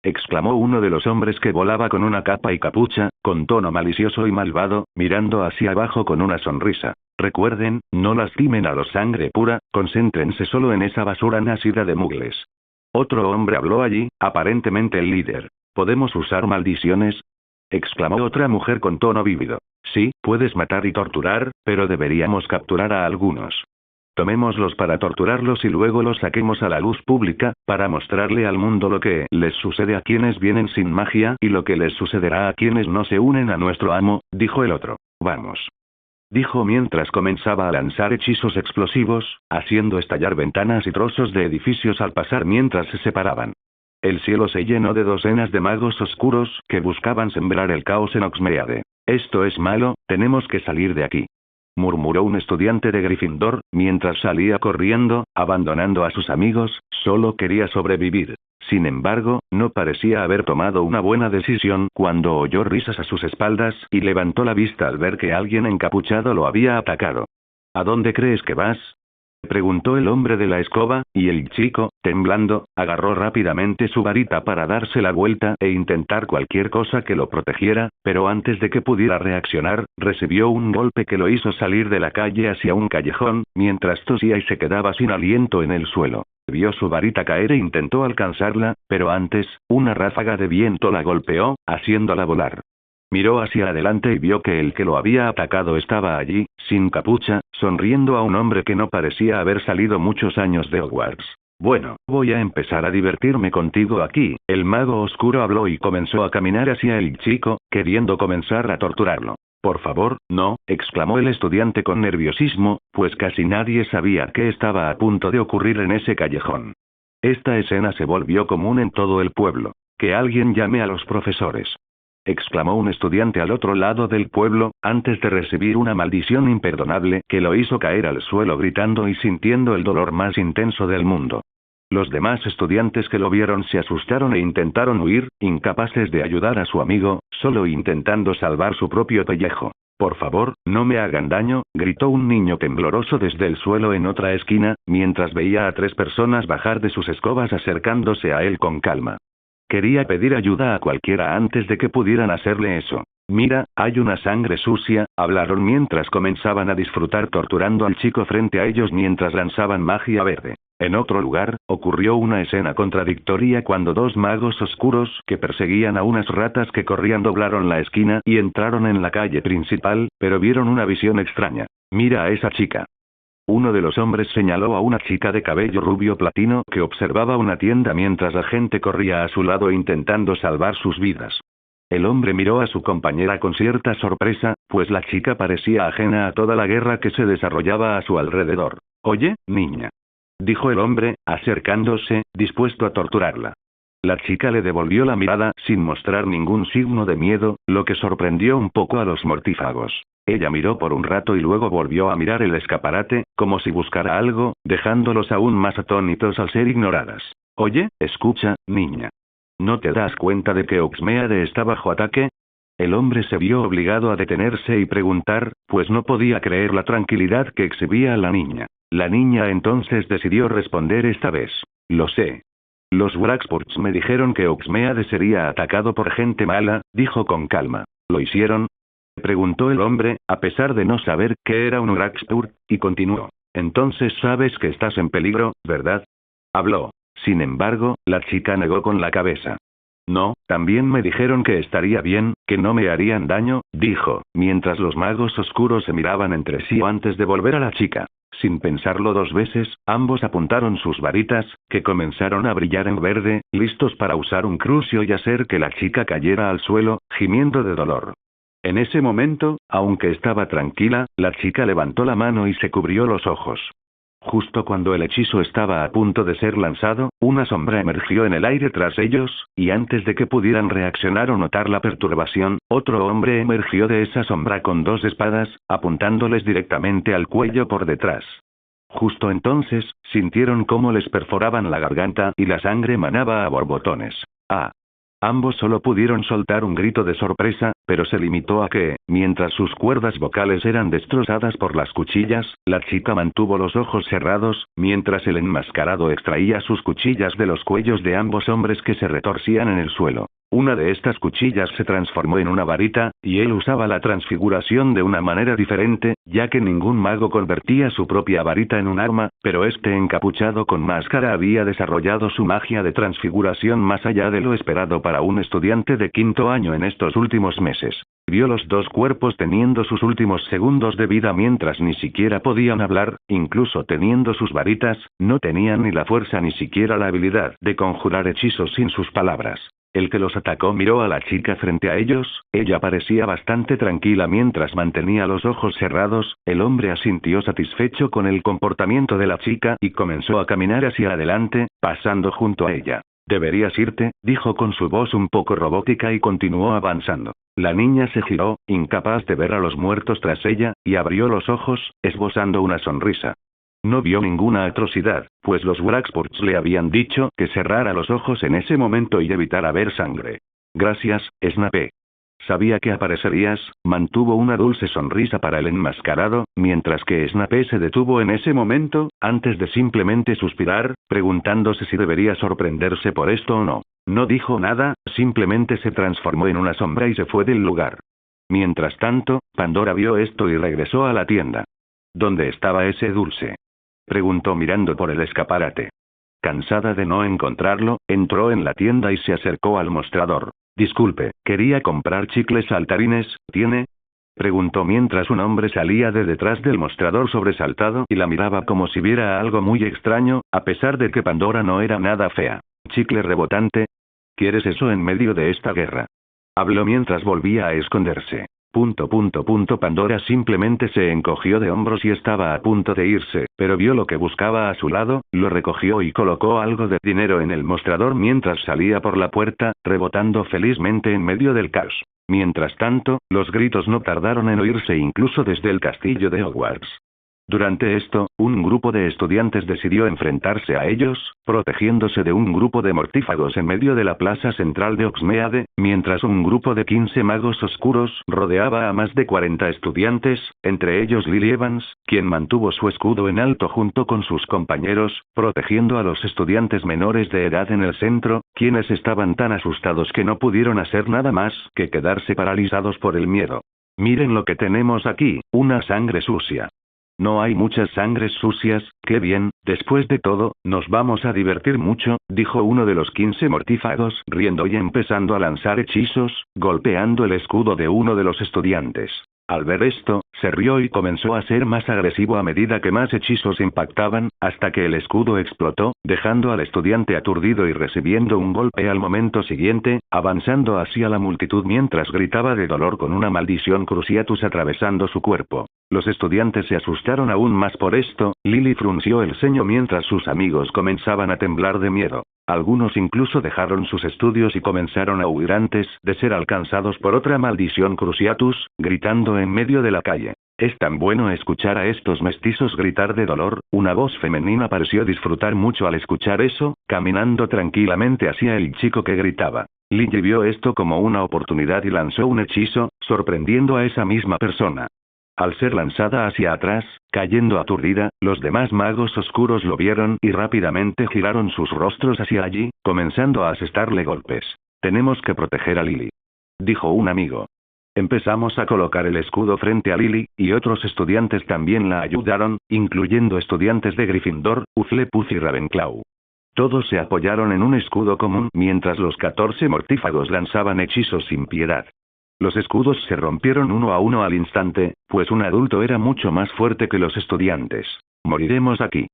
Exclamó uno de los hombres que volaba con una capa y capucha, con tono malicioso y malvado, mirando hacia abajo con una sonrisa. Recuerden, no lastimen a los sangre pura, concéntrense solo en esa basura nacida de mugles. Otro hombre habló allí, aparentemente el líder. ¿Podemos usar maldiciones? Exclamó otra mujer con tono vívido. Sí, puedes matar y torturar, pero deberíamos capturar a algunos. Tomémoslos para torturarlos y luego los saquemos a la luz pública, para mostrarle al mundo lo que les sucede a quienes vienen sin magia y lo que les sucederá a quienes no se unen a nuestro amo, dijo el otro. Vamos. dijo mientras comenzaba a lanzar hechizos explosivos, haciendo estallar ventanas y trozos de edificios al pasar mientras se separaban. El cielo se llenó de docenas de magos oscuros que buscaban sembrar el caos en Oxmeade. Esto es malo, tenemos que salir de aquí, murmuró un estudiante de Gryffindor, mientras salía corriendo, abandonando a sus amigos. Solo quería sobrevivir. Sin embargo, no parecía haber tomado una buena decisión cuando oyó risas a sus espaldas y levantó la vista al ver que alguien encapuchado lo había atacado. ¿A dónde crees que vas?, preguntó el hombre de la escoba, y el chico, temblando, agarró rápidamente su varita para darse la vuelta e intentar cualquier cosa que lo protegiera, pero antes de que pudiera reaccionar, recibió un golpe que lo hizo salir de la calle hacia un callejón, mientras tosía y se quedaba sin aliento en el suelo. Vio su varita caer e intentó alcanzarla, pero antes, una ráfaga de viento la golpeó, haciéndola volar. Miró hacia adelante y vio que el que lo había atacado estaba allí, sin capucha, sonriendo a un hombre que no parecía haber salido muchos años de Hogwarts. Bueno, voy a empezar a divertirme contigo aquí. El mago oscuro habló y comenzó a caminar hacia el chico, queriendo comenzar a torturarlo. Por favor, no, exclamó el estudiante con nerviosismo, pues casi nadie sabía qué estaba a punto de ocurrir en ese callejón. Esta escena se volvió común en todo el pueblo. Que alguien llame a los profesores, exclamó un estudiante al otro lado del pueblo, antes de recibir una maldición imperdonable que lo hizo caer al suelo gritando y sintiendo el dolor más intenso del mundo. Los demás estudiantes que lo vieron se asustaron e intentaron huir, incapaces de ayudar a su amigo, solo intentando salvar su propio pellejo. Por favor, no me hagan daño, gritó un niño tembloroso desde el suelo en otra esquina, mientras veía a 3 personas bajar de sus escobas acercándose a él con calma. Quería pedir ayuda a cualquiera antes de que pudieran hacerle eso. Mira, hay una sangre sucia, hablaron mientras comenzaban a disfrutar torturando al chico frente a ellos mientras lanzaban magia verde. En otro lugar, ocurrió una escena contradictoria cuando 2 magos oscuros que perseguían a unas ratas que corrían doblaron la esquina y entraron en la calle principal, pero vieron una visión extraña. Mira a esa chica. Uno de los hombres señaló a una chica de cabello rubio platino que observaba una tienda mientras la gente corría a su lado intentando salvar sus vidas. El hombre miró a su compañera con cierta sorpresa, pues la chica parecía ajena a toda la guerra que se desarrollaba a su alrededor. Oye, niña, dijo el hombre, acercándose, dispuesto a torturarla. La chica le devolvió la mirada sin mostrar ningún signo de miedo, lo que sorprendió un poco a los mortífagos. Ella miró por un rato y luego volvió a mirar el escaparate, como si buscara algo, dejándolos aún más atónitos al ser ignoradas. Oye, escucha, niña. ¿No te das cuenta de que Oxmeade está bajo ataque? El hombre se vio obligado a detenerse y preguntar, pues no podía creer la tranquilidad que exhibía la niña. La niña entonces decidió responder esta vez. Lo sé. Los Wraxports me dijeron que Oxmeade sería atacado por gente mala, dijo con calma. ¿Lo hicieron?, preguntó el hombre, a pesar de no saber qué era un Wraxport, y continuó. Entonces sabes que estás en peligro, ¿verdad? Habló. Sin embargo, la chica negó con la cabeza. No, también me dijeron que estaría bien, que no me harían daño, dijo, mientras los magos oscuros se miraban entre sí antes de volver a la chica. Sin pensarlo 2 veces, ambos apuntaron sus varitas, que comenzaron a brillar en verde, listos para usar un crucio y hacer que la chica cayera al suelo, gimiendo de dolor. En ese momento, aunque estaba tranquila, la chica levantó la mano y se cubrió los ojos. Justo cuando el hechizo estaba a punto de ser lanzado, una sombra emergió en el aire tras ellos, y antes de que pudieran reaccionar o notar la perturbación, otro hombre emergió de esa sombra con 2 espadas, apuntándoles directamente al cuello por detrás. Justo entonces, sintieron cómo les perforaban la garganta y la sangre manaba a borbotones. ¡Ah! Ambos solo pudieron soltar un grito de sorpresa, pero se limitó a que, mientras sus cuerdas vocales eran destrozadas por las cuchillas, la chica mantuvo los ojos cerrados, mientras el enmascarado extraía sus cuchillas de los cuellos de ambos hombres que se retorcían en el suelo. Una de estas cuchillas se transformó en una varita, y él usaba la transfiguración de una manera diferente, ya que ningún mago convertía su propia varita en un arma, pero este encapuchado con máscara había desarrollado su magia de transfiguración más allá de lo esperado para un estudiante de 5º año en estos últimos meses. Vio los 2 cuerpos teniendo sus últimos segundos de vida mientras ni siquiera podían hablar, incluso teniendo sus varitas, no tenían ni la fuerza ni siquiera la habilidad de conjurar hechizos sin sus palabras. El que los atacó miró a la chica frente a ellos, ella parecía bastante tranquila mientras mantenía los ojos cerrados, el hombre asintió satisfecho con el comportamiento de la chica y comenzó a caminar hacia adelante, pasando junto a ella. Deberías irte, dijo con su voz un poco robótica y continuó avanzando. La niña se giró, incapaz de ver a los muertos tras ella, y abrió los ojos, esbozando una sonrisa. No vio ninguna atrocidad, pues los Wraxports le habían dicho que cerrara los ojos en ese momento y evitara ver sangre. Gracias, Snape. Sabía que aparecerías, mantuvo una dulce sonrisa para el enmascarado, mientras que Snape se detuvo en ese momento, antes de simplemente suspirar, preguntándose si debería sorprenderse por esto o no. No dijo nada, simplemente se transformó en una sombra y se fue del lugar. Mientras tanto, Pandora vio esto y regresó a la tienda. ¿Dónde estaba ese dulce?, preguntó mirando por el escaparate. Cansada de no encontrarlo, entró en la tienda y se acercó al mostrador. Disculpe, quería comprar chicles saltarines, ¿tiene?, preguntó mientras un hombre salía de detrás del mostrador sobresaltado y la miraba como si viera algo muy extraño, a pesar de que Pandora no era nada fea. ¿Chicle rebotante? ¿Quieres eso en medio de esta guerra?, habló mientras volvía a esconderse. Pandora simplemente se encogió de hombros y estaba a punto de irse, pero vio lo que buscaba a su lado, lo recogió y colocó algo de dinero en el mostrador mientras salía por la puerta, rebotando felizmente en medio del caos. Mientras tanto, los gritos no tardaron en oírse incluso desde el castillo de Hogwarts. Durante esto, un grupo de estudiantes decidió enfrentarse a ellos, protegiéndose de un grupo de mortífagos en medio de la plaza central de Hogsmeade, mientras un grupo de 15 magos oscuros rodeaba a más de 40 estudiantes, entre ellos Lily Evans, quien mantuvo su escudo en alto junto con sus compañeros, protegiendo a los estudiantes menores de edad en el centro, quienes estaban tan asustados que no pudieron hacer nada más que quedarse paralizados por el miedo. Miren lo que tenemos aquí, una sangre sucia. No hay muchas sangres sucias, qué bien, después de todo, nos vamos a divertir mucho, dijo uno de los 15 mortífagos riendo y empezando a lanzar hechizos, golpeando el escudo de uno de los estudiantes. Al ver esto, se rió y comenzó a ser más agresivo a medida que más hechizos impactaban, hasta que el escudo explotó, dejando al estudiante aturdido y recibiendo un golpe al momento siguiente, avanzando hacia la multitud mientras gritaba de dolor con una maldición Cruciatus atravesando su cuerpo. Los estudiantes se asustaron aún más por esto, Lily frunció el ceño mientras sus amigos comenzaban a temblar de miedo. Algunos incluso dejaron sus estudios y comenzaron a huir antes de ser alcanzados por otra maldición Cruciatus, gritando en medio de la calle. Es tan bueno escuchar a estos mestizos gritar de dolor, una voz femenina pareció disfrutar mucho al escuchar eso, caminando tranquilamente hacia el chico que gritaba. Lily vio esto como una oportunidad y lanzó un hechizo, sorprendiendo a esa misma persona. Al ser lanzada hacia atrás, cayendo aturdida, los demás magos oscuros lo vieron y rápidamente giraron sus rostros hacia allí, comenzando a asestarle golpes. Tenemos que proteger a Lily, dijo un amigo. Empezamos a colocar el escudo frente a Lily, y otros estudiantes también la ayudaron, incluyendo estudiantes de Gryffindor, Hufflepuff y Ravenclaw. Todos se apoyaron en un escudo común mientras los 14 mortífagos lanzaban hechizos sin piedad. Los escudos se rompieron uno a uno al instante, pues un adulto era mucho más fuerte que los estudiantes. ¿Moriremos aquí?,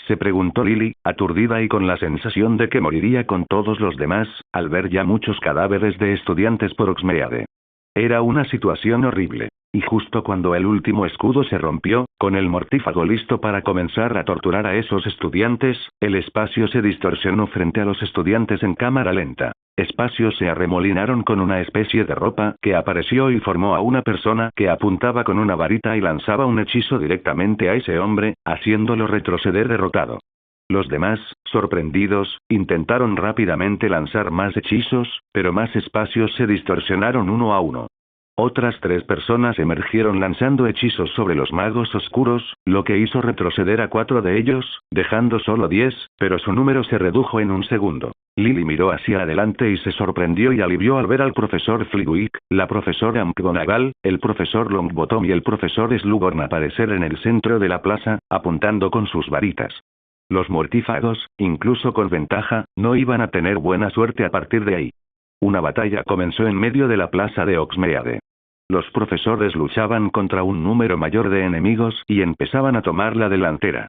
se preguntó Lily, aturdida y con la sensación de que moriría con todos los demás, al ver ya muchos cadáveres de estudiantes por Hogsmeade. Era una situación horrible. Y justo cuando el último escudo se rompió, con el mortífago listo para comenzar a torturar a esos estudiantes, el espacio se distorsionó frente a los estudiantes en cámara lenta. Espacios se arremolinaron con una especie de ropa que apareció y formó a una persona que apuntaba con una varita y lanzaba un hechizo directamente a ese hombre, haciéndolo retroceder derrotado. Los demás, sorprendidos, intentaron rápidamente lanzar más hechizos, pero más espacios se distorsionaron uno a uno. Otras 3 personas emergieron lanzando hechizos sobre los magos oscuros, lo que hizo retroceder a 4 de ellos, dejando solo 10, pero su número se redujo en un segundo. Lily miró hacia adelante y se sorprendió y alivió al ver al profesor Flitwick, la profesora McGonagall, el profesor Longbottom y el profesor Slughorn aparecer en el centro de la plaza, apuntando con sus varitas. Los mortífagos, incluso con ventaja, no iban a tener buena suerte a partir de ahí. Una batalla comenzó en medio de la plaza de Hogsmeade. Los profesores luchaban contra un número mayor de enemigos y empezaban a tomar la delantera.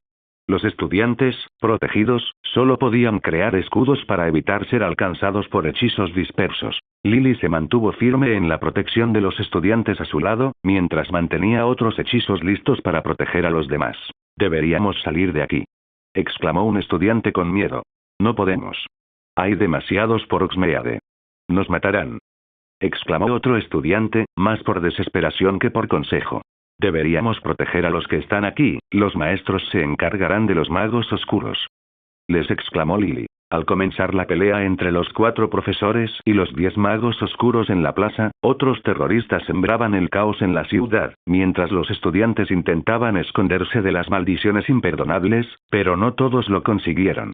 Los estudiantes, protegidos, solo podían crear escudos para evitar ser alcanzados por hechizos dispersos. Lily se mantuvo firme en la protección de los estudiantes a su lado, mientras mantenía otros hechizos listos para proteger a los demás. «Deberíamos salir de aquí», exclamó un estudiante con miedo. «No podemos. Hay demasiados por Oxmeade. Nos matarán», exclamó otro estudiante, más por desesperación que por consejo. «Deberíamos proteger a los que están aquí, los maestros se encargarán de los magos oscuros», les exclamó Lily. Al comenzar la pelea entre los 4 profesores y los 10 magos oscuros en la plaza, otros terroristas sembraban el caos en la ciudad, mientras los estudiantes intentaban esconderse de las maldiciones imperdonables, pero no todos lo consiguieron.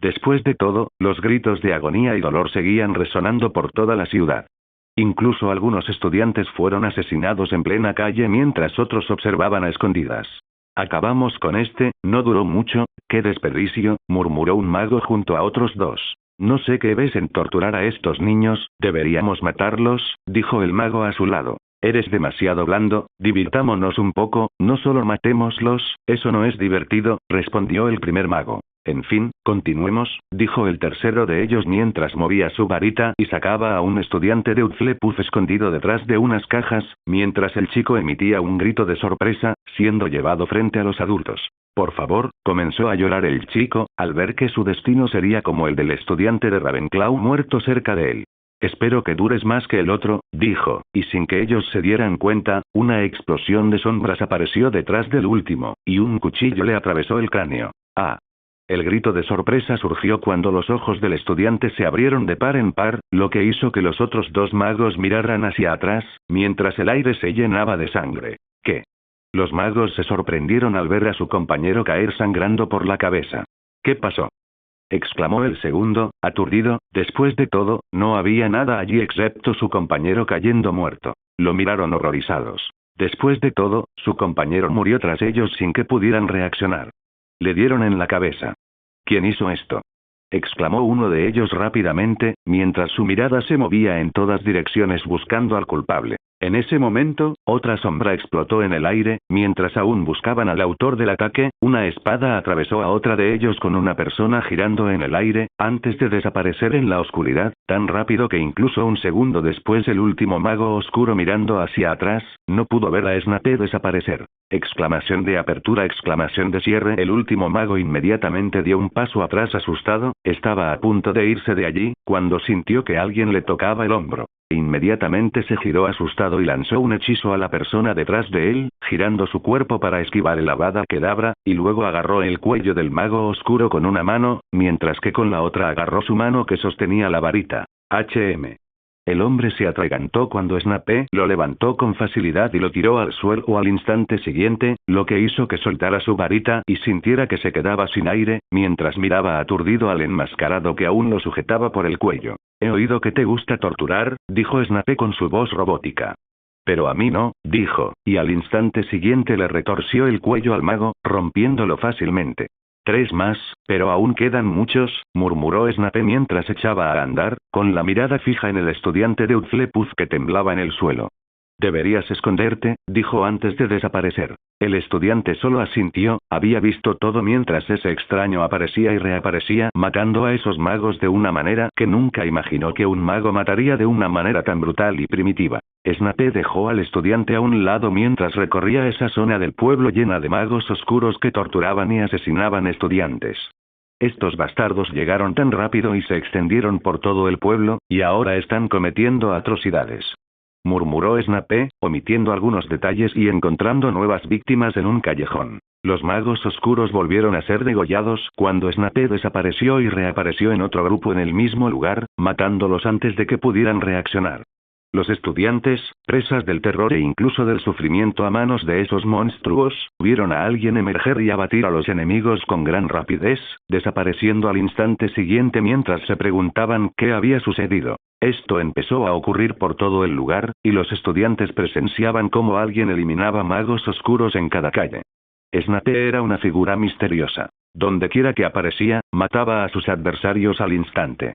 Después de todo, los gritos de agonía y dolor seguían resonando por toda la ciudad. Incluso algunos estudiantes fueron asesinados en plena calle mientras otros observaban a escondidas. «Acabamos con este, no duró mucho, qué desperdicio», murmuró un mago junto a otros 2. «No sé qué ves en torturar a estos niños, deberíamos matarlos», dijo el mago a su lado. «Eres demasiado blando, divirtámonos un poco, no solo matémoslos, eso no es divertido», respondió el primer mago. «En fin, continuemos», dijo el tercero de ellos mientras movía su varita y sacaba a un estudiante de Hufflepuff escondido detrás de unas cajas, mientras el chico emitía un grito de sorpresa, siendo llevado frente a los adultos. «Por favor», comenzó a llorar el chico, al ver que su destino sería como el del estudiante de Ravenclaw muerto cerca de él. «Espero que dures más que el otro», dijo, y sin que ellos se dieran cuenta, una explosión de sombras apareció detrás del último, y un cuchillo le atravesó el cráneo. «Ah». El grito de sorpresa surgió cuando los ojos del estudiante se abrieron de par en par, lo que hizo que los otros 2 magos miraran hacia atrás, mientras el aire se llenaba de sangre. ¿Qué? Los magos se sorprendieron al ver a su compañero caer sangrando por la cabeza. «¿Qué pasó?», exclamó el segundo, aturdido. Después de todo, no había nada allí excepto su compañero cayendo muerto. Lo miraron horrorizados. Después de todo, su compañero murió tras ellos sin que pudieran reaccionar. Le dieron en la cabeza. «¿Quién hizo esto?», exclamó uno de ellos rápidamente, mientras su mirada se movía en todas direcciones buscando al culpable. En ese momento, otra sombra explotó en el aire, mientras aún buscaban al autor del ataque, una espada atravesó a otra de ellos con una persona girando en el aire, antes de desaparecer en la oscuridad, tan rápido que incluso un segundo después el último mago oscuro mirando hacia atrás, no pudo ver a Snape desaparecer. Exclamación de apertura, exclamación de cierre. El último mago inmediatamente dio un paso atrás asustado, estaba a punto de irse de allí, cuando sintió que alguien le tocaba el hombro. Inmediatamente se giró asustado y lanzó un hechizo a la persona detrás de él, girando su cuerpo para esquivar el Avada Kedavra, y luego agarró el cuello del mago oscuro con una mano, mientras que con la otra agarró su mano que sostenía la varita. El hombre se atragantó cuando Snape lo levantó con facilidad y lo tiró al suelo al instante siguiente, lo que hizo que soltara su varita y sintiera que se quedaba sin aire, mientras miraba aturdido al enmascarado que aún lo sujetaba por el cuello. «He oído que te gusta torturar», dijo Snape con su voz robótica. «Pero a mí no», dijo, y al instante siguiente le retorció el cuello al mago, rompiéndolo fácilmente. «3 más, pero aún quedan muchos», murmuró Snape mientras echaba a andar, con la mirada fija en el estudiante de Hufflepuff que temblaba en el suelo. «Deberías esconderte», dijo antes de desaparecer. El estudiante solo asintió, había visto todo mientras ese extraño aparecía y reaparecía matando a esos magos de una manera que nunca imaginó que un mago mataría de una manera tan brutal y primitiva. Snape dejó al estudiante a un lado mientras recorría esa zona del pueblo llena de magos oscuros que torturaban y asesinaban estudiantes. Estos bastardos llegaron tan rápido y se extendieron por todo el pueblo, y ahora están cometiendo atrocidades. Murmuró Snape, omitiendo algunos detalles y encontrando nuevas víctimas en un callejón. Los magos oscuros volvieron a ser degollados cuando Snape desapareció y reapareció en otro grupo en el mismo lugar, matándolos antes de que pudieran reaccionar. Los estudiantes, presas del terror e incluso del sufrimiento a manos de esos monstruos, vieron a alguien emerger y abatir a los enemigos con gran rapidez, desapareciendo al instante siguiente mientras se preguntaban qué había sucedido. Esto empezó a ocurrir por todo el lugar, y los estudiantes presenciaban cómo alguien eliminaba magos oscuros en cada calle. Snape era una figura misteriosa. Dondequiera que aparecía, mataba a sus adversarios al instante.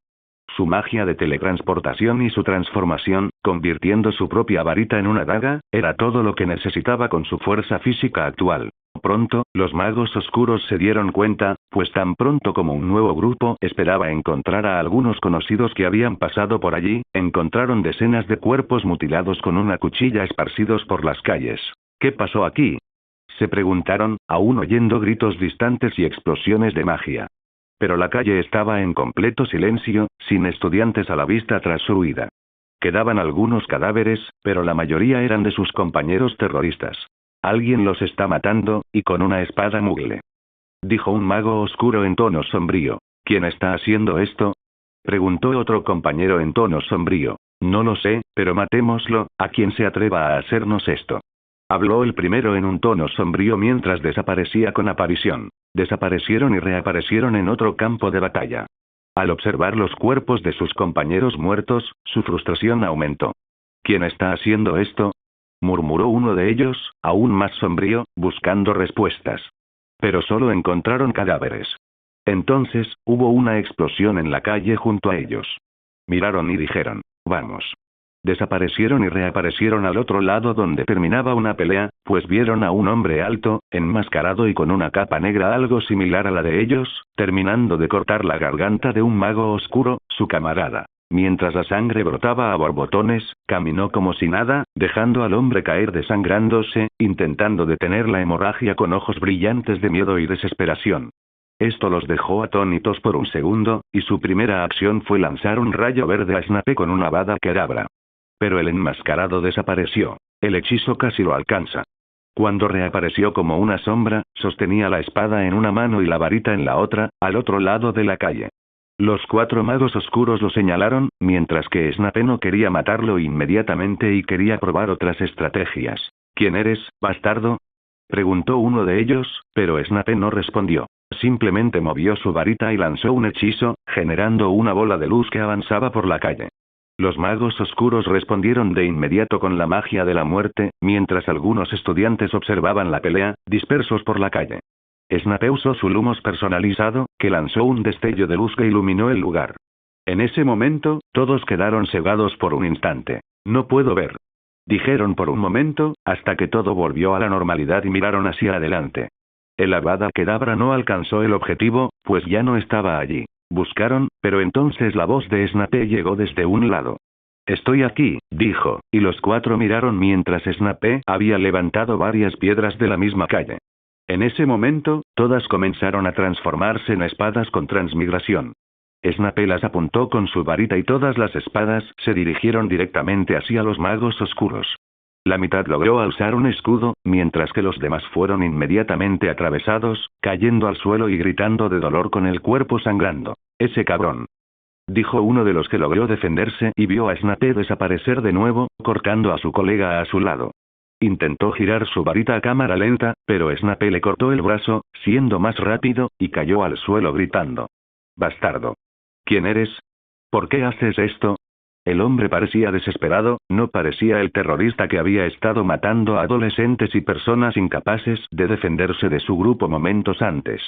Su magia de teletransportación y su transformación, convirtiendo su propia varita en una daga, era todo lo que necesitaba con su fuerza física actual. Pronto, los magos oscuros se dieron cuenta, pues tan pronto como un nuevo grupo esperaba encontrar a algunos conocidos que habían pasado por allí, encontraron decenas de cuerpos mutilados con una cuchilla esparcidos por las calles. ¿Qué pasó aquí?, se preguntaron, aún oyendo gritos distantes y explosiones de magia. Pero la calle estaba en completo silencio, sin estudiantes a la vista tras su huida. Quedaban algunos cadáveres, pero la mayoría eran de sus compañeros terroristas. Alguien los está matando, y con una espada mugle, dijo un mago oscuro en tono sombrío. ¿Quién está haciendo esto?, preguntó otro compañero en tono sombrío. No lo sé, pero matémoslo, a quien se atreva a hacernos esto, habló el primero en un tono sombrío mientras desaparecía con aparición. Desaparecieron y reaparecieron en otro campo de batalla. Al observar los cuerpos de sus compañeros muertos, su frustración aumentó. ¿Quién está haciendo esto?, murmuró uno de ellos, aún más sombrío, buscando respuestas. Pero solo encontraron cadáveres. Entonces, hubo una explosión en la calle junto a ellos. Miraron y dijeron, vamos. Desaparecieron y reaparecieron al otro lado donde terminaba una pelea, pues vieron a un hombre alto, enmascarado y con una capa negra algo similar a la de ellos, terminando de cortar la garganta de un mago oscuro, su camarada. Mientras la sangre brotaba a borbotones, caminó como si nada, dejando al hombre caer desangrándose, intentando detener la hemorragia con ojos brillantes de miedo y desesperación. Esto los dejó atónitos por un segundo, y su primera acción fue lanzar un rayo verde a Snape con una Avada Kedavra. Pero el enmascarado desapareció. El hechizo casi lo alcanza. Cuando reapareció como una sombra, sostenía la espada en una mano y la varita en la otra, al otro lado de la calle. Los 4 magos oscuros lo señalaron, mientras que Snape no quería matarlo inmediatamente y quería probar otras estrategias. ¿Quién eres, bastardo?, preguntó uno de ellos, pero Snape no respondió. Simplemente movió su varita y lanzó un hechizo, generando una bola de luz que avanzaba por la calle. Los magos oscuros respondieron de inmediato con la magia de la muerte, mientras algunos estudiantes observaban la pelea, dispersos por la calle. Snape usó su lumos personalizado, que lanzó un destello de luz que iluminó el lugar. En ese momento, todos quedaron cegados por un instante. No puedo ver, dijeron por un momento, hasta que todo volvió a la normalidad y miraron hacia adelante. El Avada Kedavra no alcanzó el objetivo, pues ya no estaba allí. Buscaron, pero entonces la voz de Snape llegó desde un lado. Estoy aquí, dijo, y los 4 miraron mientras Snape había levantado varias piedras de la misma calle. En ese momento, todas comenzaron a transformarse en espadas con transmigración. Snape las apuntó con su varita y todas las espadas se dirigieron directamente hacia los magos oscuros. La mitad logró alzar un escudo, mientras que los demás fueron inmediatamente atravesados, cayendo al suelo y gritando de dolor con el cuerpo sangrando. Ese cabrón, dijo uno de los que logró defenderse y vio a Snape desaparecer de nuevo, cortando a su colega a su lado. Intentó girar su varita a cámara lenta, pero Snape le cortó el brazo, siendo más rápido, y cayó al suelo gritando. Bastardo. ¿Quién eres? ¿Por qué haces esto? El hombre parecía desesperado, no parecía el terrorista que había estado matando a adolescentes y personas incapaces de defenderse de su grupo momentos antes.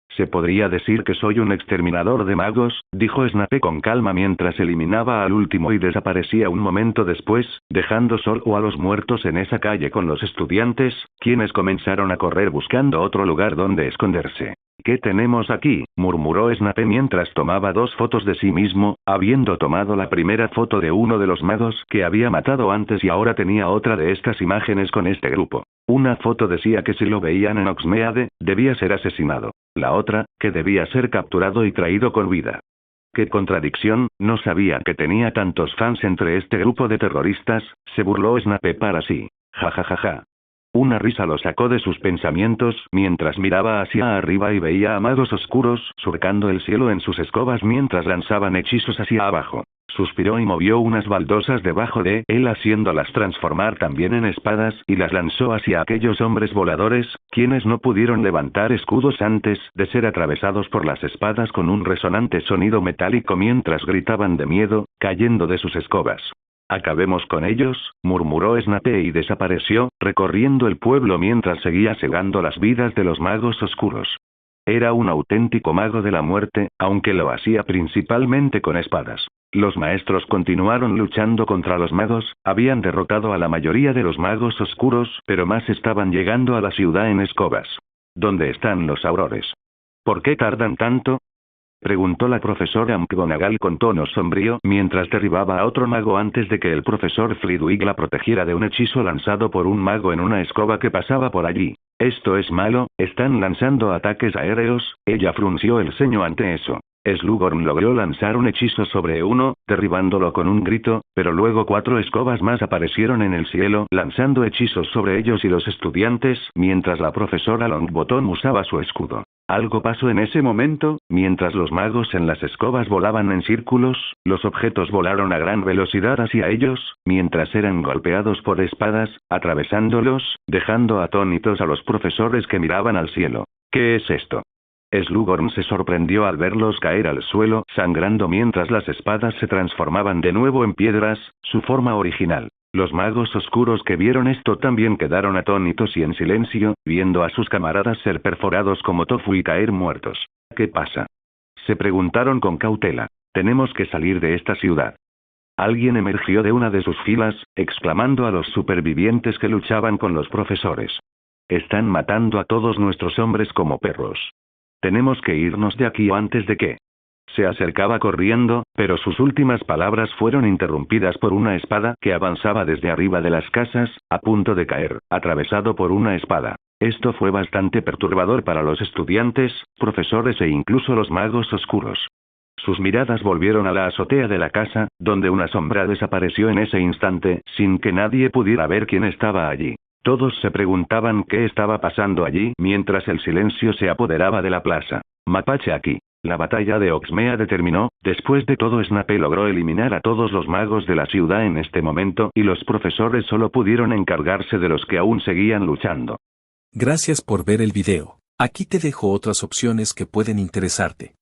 Se podría decir que soy un exterminador de magos, dijo Snape con calma mientras eliminaba al último y desaparecía un momento después, dejando solo a los muertos en esa calle con los estudiantes, quienes comenzaron a correr buscando otro lugar donde esconderse. ¿Qué tenemos aquí?, murmuró Snape mientras tomaba 2 fotos de sí mismo, habiendo tomado la primera foto de uno de los magos que había matado antes y ahora tenía otra de estas imágenes con este grupo. Una foto decía que si lo veían en Hogsmeade, debía ser asesinado. La otra, que debía ser capturado y traído con vida. ¡Qué contradicción! No sabía que tenía tantos fans entre este grupo de terroristas, se burló Snape para sí. Ja ja ja ja. Una risa lo sacó de sus pensamientos mientras miraba hacia arriba y veía a magos oscuros surcando el cielo en sus escobas mientras lanzaban hechizos hacia abajo. Suspiró y movió unas baldosas debajo de él haciéndolas transformar también en espadas y las lanzó hacia aquellos hombres voladores, quienes no pudieron levantar escudos antes de ser atravesados por las espadas con un resonante sonido metálico mientras gritaban de miedo, cayendo de sus escobas. Acabemos con ellos, murmuró Snape y desapareció, recorriendo el pueblo mientras seguía cegando las vidas de los magos oscuros. Era un auténtico mago de la muerte, aunque lo hacía principalmente con espadas. Los maestros continuaron luchando contra los magos, habían derrotado a la mayoría de los magos oscuros, pero más estaban llegando a la ciudad en escobas. ¿Dónde están los aurores? ¿Por qué tardan tanto? Preguntó la profesora McGonagall con tono sombrío mientras derribaba a otro mago antes de que el profesor Flitwick la protegiera de un hechizo lanzado por un mago en una escoba que pasaba por allí. Esto es malo, están lanzando ataques aéreos. Ella frunció el ceño ante eso. Slughorn logró lanzar un hechizo sobre uno, derribándolo con un grito, pero luego 4 escobas más aparecieron en el cielo lanzando hechizos sobre ellos y los estudiantes, mientras la profesora Longbottom usaba su escudo. Algo pasó en ese momento, mientras los magos en las escobas volaban en círculos, los objetos volaron a gran velocidad hacia ellos, mientras eran golpeados por espadas, atravesándolos, dejando atónitos a los profesores que miraban al cielo. ¿Qué es esto? Slughorn se sorprendió al verlos caer al suelo, sangrando mientras las espadas se transformaban de nuevo en piedras, su forma original. Los magos oscuros que vieron esto también quedaron atónitos y en silencio, viendo a sus camaradas ser perforados como tofu y caer muertos. ¿Qué pasa? Se preguntaron con cautela. Tenemos que salir de esta ciudad. Alguien emergió de una de sus filas, exclamando a los supervivientes que luchaban con los profesores. Están matando a todos nuestros hombres como perros. Tenemos que irnos de aquí antes de que... Se acercaba corriendo, pero sus últimas palabras fueron interrumpidas por una espada que avanzaba desde arriba de las casas, a punto de caer, atravesado por una espada. Esto fue bastante perturbador para los estudiantes, profesores e incluso los magos oscuros. Sus miradas volvieron a la azotea de la casa, donde una sombra desapareció en ese instante, sin que nadie pudiera ver quién estaba allí. Todos se preguntaban qué estaba pasando allí mientras el silencio se apoderaba de la plaza. Mapache aquí. La batalla de Oxmea terminó. Después de todo, Snape logró eliminar a todos los magos de la ciudad en este momento y los profesores solo pudieron encargarse de los que aún seguían luchando. Gracias por ver el video. Aquí te dejo otras opciones que pueden interesarte.